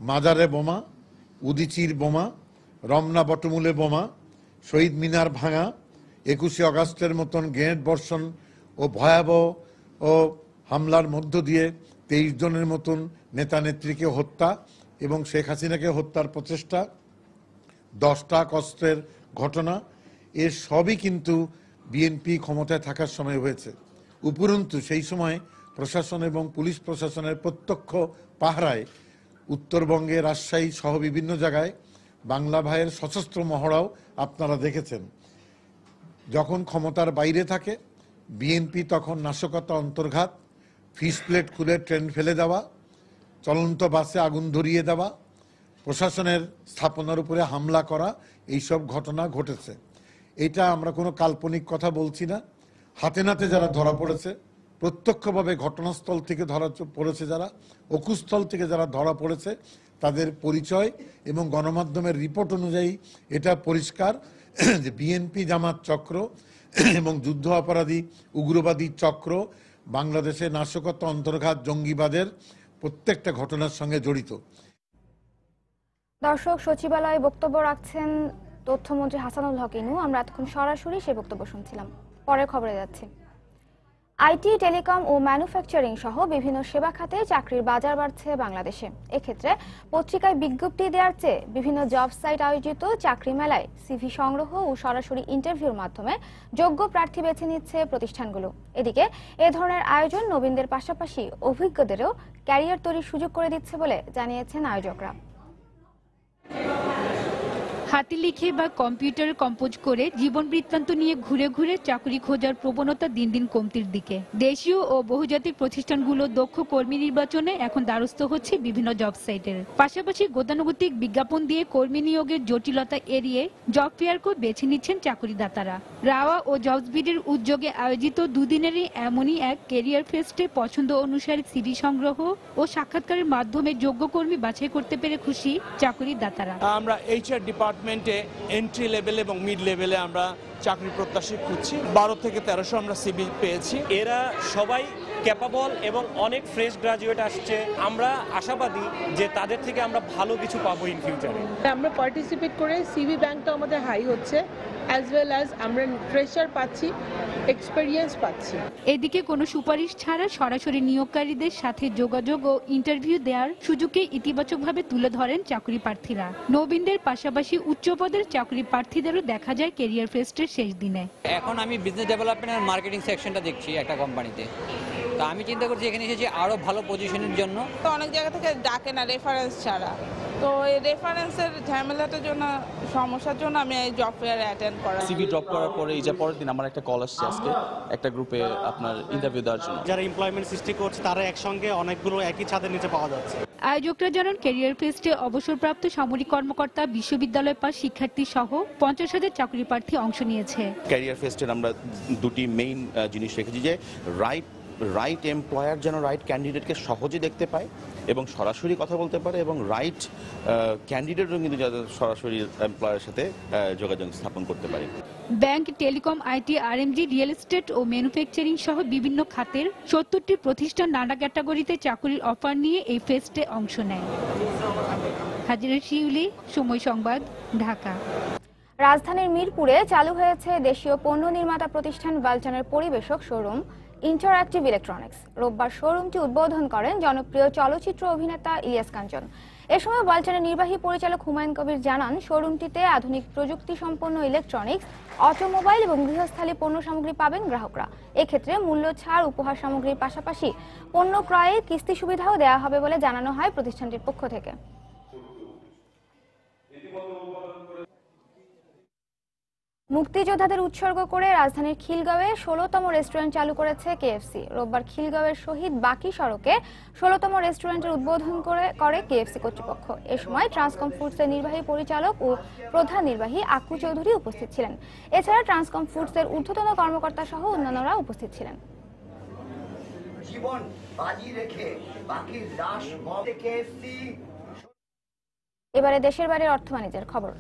মাজারে বোমা, উদিচির বোমা, রমনা বটমূলে বোমা, শহীদ মিনার ভাঙা, 21শে আগস্টের মতন গ্রেনেড বর্ষণ ও ভয়াবহ ও হামলার মধ্য দিয়ে 23 জনের মতন নেতা নেত্রীকে হত্যা এবং শেখ হাসিনাকে হত্যার প্রচেষ্টা, 10টা কষ্টের ঘটনা, এর সবই কিন্তু বিএনপি ক্ষমতায় থাকার সময় হয়েছে। উপরন্তু সেই সময় প্রশাসন এবং পুলিশ প্রশাসনের প্রত্যক্ষ পাহারায় উত্তরবঙ্গে, রাজশাহী সহ বিভিন্ন জায়গায় বাংলা ভাইয়ের সশস্ত্র মহড়াও আপনারা দেখেছেন। যখন ক্ষমতার বাইরে থাকে বিএনপি তখন নাশকতা, অন্তর্ঘাত, ফিস প্লেট খুলে ট্রেন ফেলে দেওয়া, চলন্ত বাসে আগুন ধরিয়ে দেওয়া, প্রশাসনের স্থাপনার উপরে হামলা করা, এইসব ঘটনা ঘটেছে। এটা আমরা কোনো কাল্পনিক কথা বলছি না। হাতে নাতে যারা ধরা পড়েছে, প্রত্যক্ষভাবে ঘটনাস্থল থেকে ধরা পড়েছে যারা, অকুস্থল থেকে যারা ধরা পড়েছে, তাদের পরিচয় এবং গণমাধ্যমের রিপোর্ট অনুযায়ী এটা পরিষ্কার যে বিএনপি জামাত চক্র এবং যুদ্ধ অপরাধী উগ্রবাদী চক্র বাংলাদেশে নাশকতা, অন্তর্ঘাত, জঙ্গিবাদের প্রত্যেকটা ঘটনার সঙ্গে জড়িত। দর্শক, সচিবালয়ে বক্তব্য রাখছেন তথ্যমন্ত্রী হাসানুল হক ইনু। আমরা এতক্ষণ সরাসরি সেই বক্তব্য শুনছিলাম। পরের খবরে যাচ্ছি। আইটি, টেলিকম ও ম্যানুফ্যাকচারিং সহ বিভিন্ন সেবা খাতে চাকরির বাজার বাড়ছে বাংলাদেশে। এক্ষেত্রে পত্রিকায় বিজ্ঞপ্তি দেওয়ার চেয়ে বিভিন্ন জব সাইট আয়োজিত চাকরি মেলায় সিভি সংগ্রহ ও সরাসরি ইন্টারভিউর মাধ্যমে যোগ্য প্রার্থী বেছে নিচ্ছে প্রতিষ্ঠানগুলো। এদিকে এ ধরনের আয়োজন নবীনদের পাশাপাশি অভিজ্ঞদেরও ক্যারিয়ার তৈরির সুযোগ করে দিচ্ছে বলে জানিয়েছেন আয়োজকরা। হাতে লিখে বা কম্পিউটারে কম্পোজ করে জীবন বৃত্তান্ত নিয়ে ঘুরে ঘুরে চাকরি খোঁজার প্রবণতা দিন দিন কমতির দিকে। দেশীয় ও বহুজাতিক প্রতিষ্ঠানগুলো দক্ষ কর্মী নির্বাচনে এখন দ্বারস্থ হচ্ছে বিভিন্ন জব সাইটের। পাশাপাশি গতানুগতিক বিজ্ঞাপন দিয়ে কর্মী নিয়োগের জটিলতা এড়িয়ে জব ফেয়ারকে বেছে নিচ্ছেন চাকরিদাতারা। রাওয়া ও জবসবিডের উদ্যোগে আয়োজিত দুদিনেরই এমনই এক ক্যারিয়ার ফেস্টে পছন্দ অনুসারে সিভি সংগ্রহ ও সাক্ষাৎকারের মাধ্যমে যোগ্য কর্মী বাছাই করতে পেরে খুশি চাকরিদাতারা। আমরা এইচআর ডিপার্টমেন্টে এন্ট্রি লেভেল এবং মিড লেভেলে আমরা চাকরি প্রত্যাশী খুঁজছি। 12 থেকে 1300 আমরা সিভি পেয়েছি। এরা সবাই ক্যাপাবল এবং অনেক ফ্রেশ গ্রাজুয়েট আসছে। আমরা আশাবাদী যে তাদের থেকে আমরা ভালো কিছু পাবো ইন ফিউচারে। আমরা পার্টিসিপেট করে সিভি ব্যাংকটা আমাদের হাই হচ্ছে, অ্যাজ ওয়েল অ্যাজ আমরা ফ্রেশার পাচ্ছি, এক্সপেরিয়েন্স পাচ্ছি। এদিকে কোনো সুপারিশ ছাড়া সরাসরি নিয়োগকারীদের সাথে যোগাযোগ ও ইন্টারভিউ দেওয়ার সুযোগকে ইতিবাচকভাবে তুলে ধরেন চাকরি প্রার্থীরা। নবীনদের পাশাপাশি উচ্চ পদের চাকরি প্রার্থীদেরও দেখা যায় ক্যারিয়ার ফেস্টের শেষ দিনে। এখন আমি বিজনেস ডেভেলপমেন্ট আর মার্কেটিং সেকশনটা দেখছি একটা কোম্পানিতে, তো আমি চিন্তা করছি এখানে এসেছি আরো ভালো পজিশনের জন্য। তো অনেক জায়গা থেকে ডাকে না রেফারেন্স ছাড়া, তো এই রেফারেন্সের ঝামেলাটার জন্য সমস্যার জন্য আমি এই জব ফেয়ারে অ্যাটেন্ড করা। সিভি ড্রপ করার পরে এই যে পরের দিন আমার একটা কল আসছে আজকে একটা গ্রুপে আপনার ইন্টারভিউ দেওয়ার জন্য। যারা এমপ্লয়মেন্ট সৃষ্টি করছে তারা একসঙ্গে অনেকগুলো একই ছাদের নিচে পাওয়া যাচ্ছে। আয়োজকরা জানান ক্যারিয়ার ফেস্টে অবসরপ্রাপ্ত সামরিক কর্মকর্তা, বিশ্ববিদ্যালয় পাস শিক্ষার্থী সহ 50,000 চাকরি প্রার্থী অংশ নিয়েছে। ক্যারিয়ার ফেস্টের আমরা দুটি মেইন জিনিস রেখেছি, যে রাইট এমপ্লয়ার যেন রাইট ক্যান্ডিডেটকে সহজে দেখতে পায় এবং সরাসরি কথা বলতে পারে, এবং রাইট ক্যান্ডিডেটও কিন্তু যাদের সরাসরি এমপ্লয়ারের সাথে যোগাযোগ স্থাপন করতে পারে। Bank, telecom, IT, RMG, real estate ও ম্যানুফ্যাকচারিং সহ বিভিন্ন খাতের 70টি প্রতিষ্ঠান নানা ক্যাটাগরিতে চাকরির অফার নিয়ে এই ফেস্টে অংশ নেয়। হাজিরা শিউলি, সময় সংবাদ, ঢাকা। রাজধানীর মিরপুরে চালু হয়েছে দেশীয় পণ্য নির্মাতা প্রতিষ্ঠান বালচানের পরিবেশক শোরুম ইন্টারঅ্যাক্টিভ ইলেকট্রনিক্স। রোববার শোরুমটি উদ্বোধন করেন জনপ্রিয় চলচ্চিত্র অভিনেতা ইলিয়াস কাঞ্চন। এ সময় বালচানের নির্বাহী পরিচালক হুমায়ুন কবির জানান, শোরুমটিতে আধুনিক প্রযুক্তি সম্পন্ন ইলেকট্রনিক্স, অটোমোবাইল এবং গৃহস্থালী পণ্য সামগ্রী পাবেন গ্রাহকরা। এক্ষেত্রে মূল্য ছাড়, উপহার সামগ্রীর পাশাপাশি পণ্য ক্রয়ে কিস্তি সুবিধাও দেওয়া হবে বলে জানানো হয় প্রতিষ্ঠানটির পক্ষ থেকে। মুক্তিযোদ্ধাদের উৎসর্গ করে রাজধানীর খিলগাঁওয়ে 16তম রেস্টুরেন্ট চালু করেছে কেএফসি। রোববার খিলগাঁওয়ের শহীদ বাকি সড়কে 16তম রেস্টুরেন্টের উদ্বোধন করে কেএফসি কর্তৃপক্ষ। এ সময় ট্রান্সকম ফুডসের নির্বাহী পরিচালক ও প্রধান নির্বাহী আক্কু চৌধুরী উপস্থিত ছিলেন। এছাড়া ট্রান্সকম ফুডসের ঊর্ধ্বতন কর্মকর্তা সহ অন্যান্যরা উপস্থিত ছিলেন। জীবন বাজি রেখে বাকি লাশ কেএফসি। এবারে দেশের বাইরের অর্থ বাণিজ্যের খবর।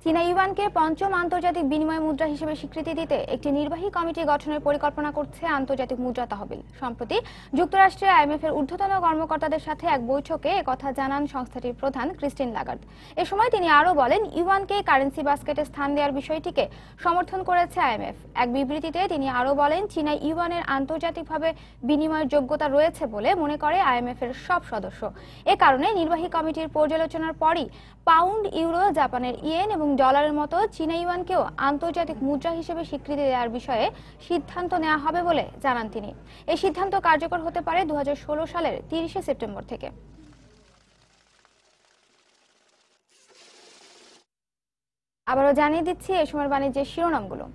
চীনা ইউয়ানকে পঞ্চম আন্তর্জাতিক বিনিময় মুদ্রা হিসেবে স্বীকৃতি দিতে একটি নির্বাহী কমিটি গঠনের পরিকল্পনা করছে আন্তর্জাতিক মুদ্রা তহবিল। সম্প্রতি যুক্তরাষ্ট্রে আইএমএফ এর ঊর্ধ্বতন কর্মকর্তাদের সাথে এক বৈঠকে একথা জানান সংস্থাটির প্রধান ক্রিস্টিন লাগার্দ। এ সময় তিনি আরও বলেন, ইউয়ানকে কারেন্সি বাস্কেটে স্থান দেওয়ার বিষয়টিকে সমর্থন করেছে আইএমএফ। এক বিবৃতিতে তিনি আরও বলেন, চীনা ইউয়ানের আন্তর্জাতিকভাবে বিনিময়ের যোগ্যতা রয়েছে বলে মনে করে আইএমএফ এর সব সদস্য। এ কারণে নির্বাহী কমিটির পর্যালোচনার পরই পাউন্ড, ইউরো, জাপানের ইয়েন এবং ডলারের মতো চীনা ইউয়ানকেও আন্তর্জাতিক মুদ্রা হিসেবে স্বীকৃতি দেওয়ার বিষয়ে সিদ্ধান্ত নেওয়া হবে বলে জানান তিনি। এই সিদ্ধান্ত কার্যকর হতে পারে 2016 সালের 30 সেপ্টেম্বর থেকে। আবারও জানিয়ে দিচ্ছি এই সময়ের বাণিজ্যের শিরোনামগুলো।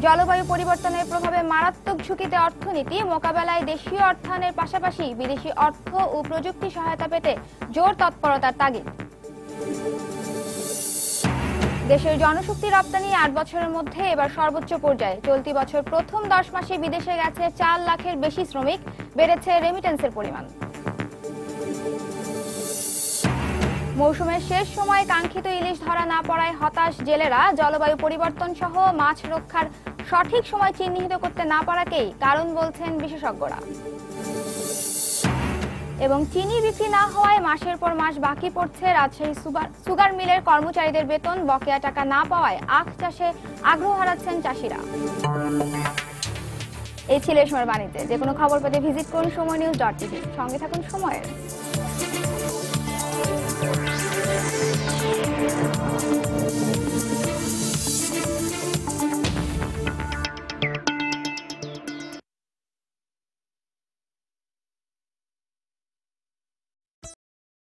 জলবায়ু পরিবর্তনের প্রভাবে মারাত্মক ঝুঁকিতে অর্থনীতি মোকাবেলায় দেশীয় অর্থায়নের পাশাপাশি বিদেশি অর্থ ও প্রযুক্তি সহায়তা পেতে জোর তৎপরতার তাগিদ। দেশের জনশক্তি রপ্তানি 8 বছরের মধ্যে এবার সর্বোচ্চ পর্যায়ে। চলতি বছর প্রথম 10 মাসে বিদেশে গেছে 4 লাখের বেশি শ্রমিক, বেড়েছে রেমিটেন্সের পরিমাণ। মৌসুমের শেষ সময়ে কাঙ্ক্ষিত ইলিশ ধরা না পড়ায় হতাশ জেলেরা। জলবায়ু পরিবর্তন সহ মাছ রক্ষার সঠিক সময় চিহ্নিত করতে না পারাকেই কারণ বলছেন বিশেষজ্ঞরা। এবং চিনি বিক্রি না হওয়ায় মাসের পর মাস বাকি পড়ছে রাজশাহী সুগার মিলের কর্মচারীদের বেতন। বকেয়া টাকা না পাওয়ায় আখ চাষে আগ্রহ হারাচ্ছেন চাষিরা। এই ছিল সময়ের বাণিজ্যে। যে কোনো খবর পেতে ভিজিট করুন সময়নিউজ.tv। সঙ্গে থাকুন সময়ের।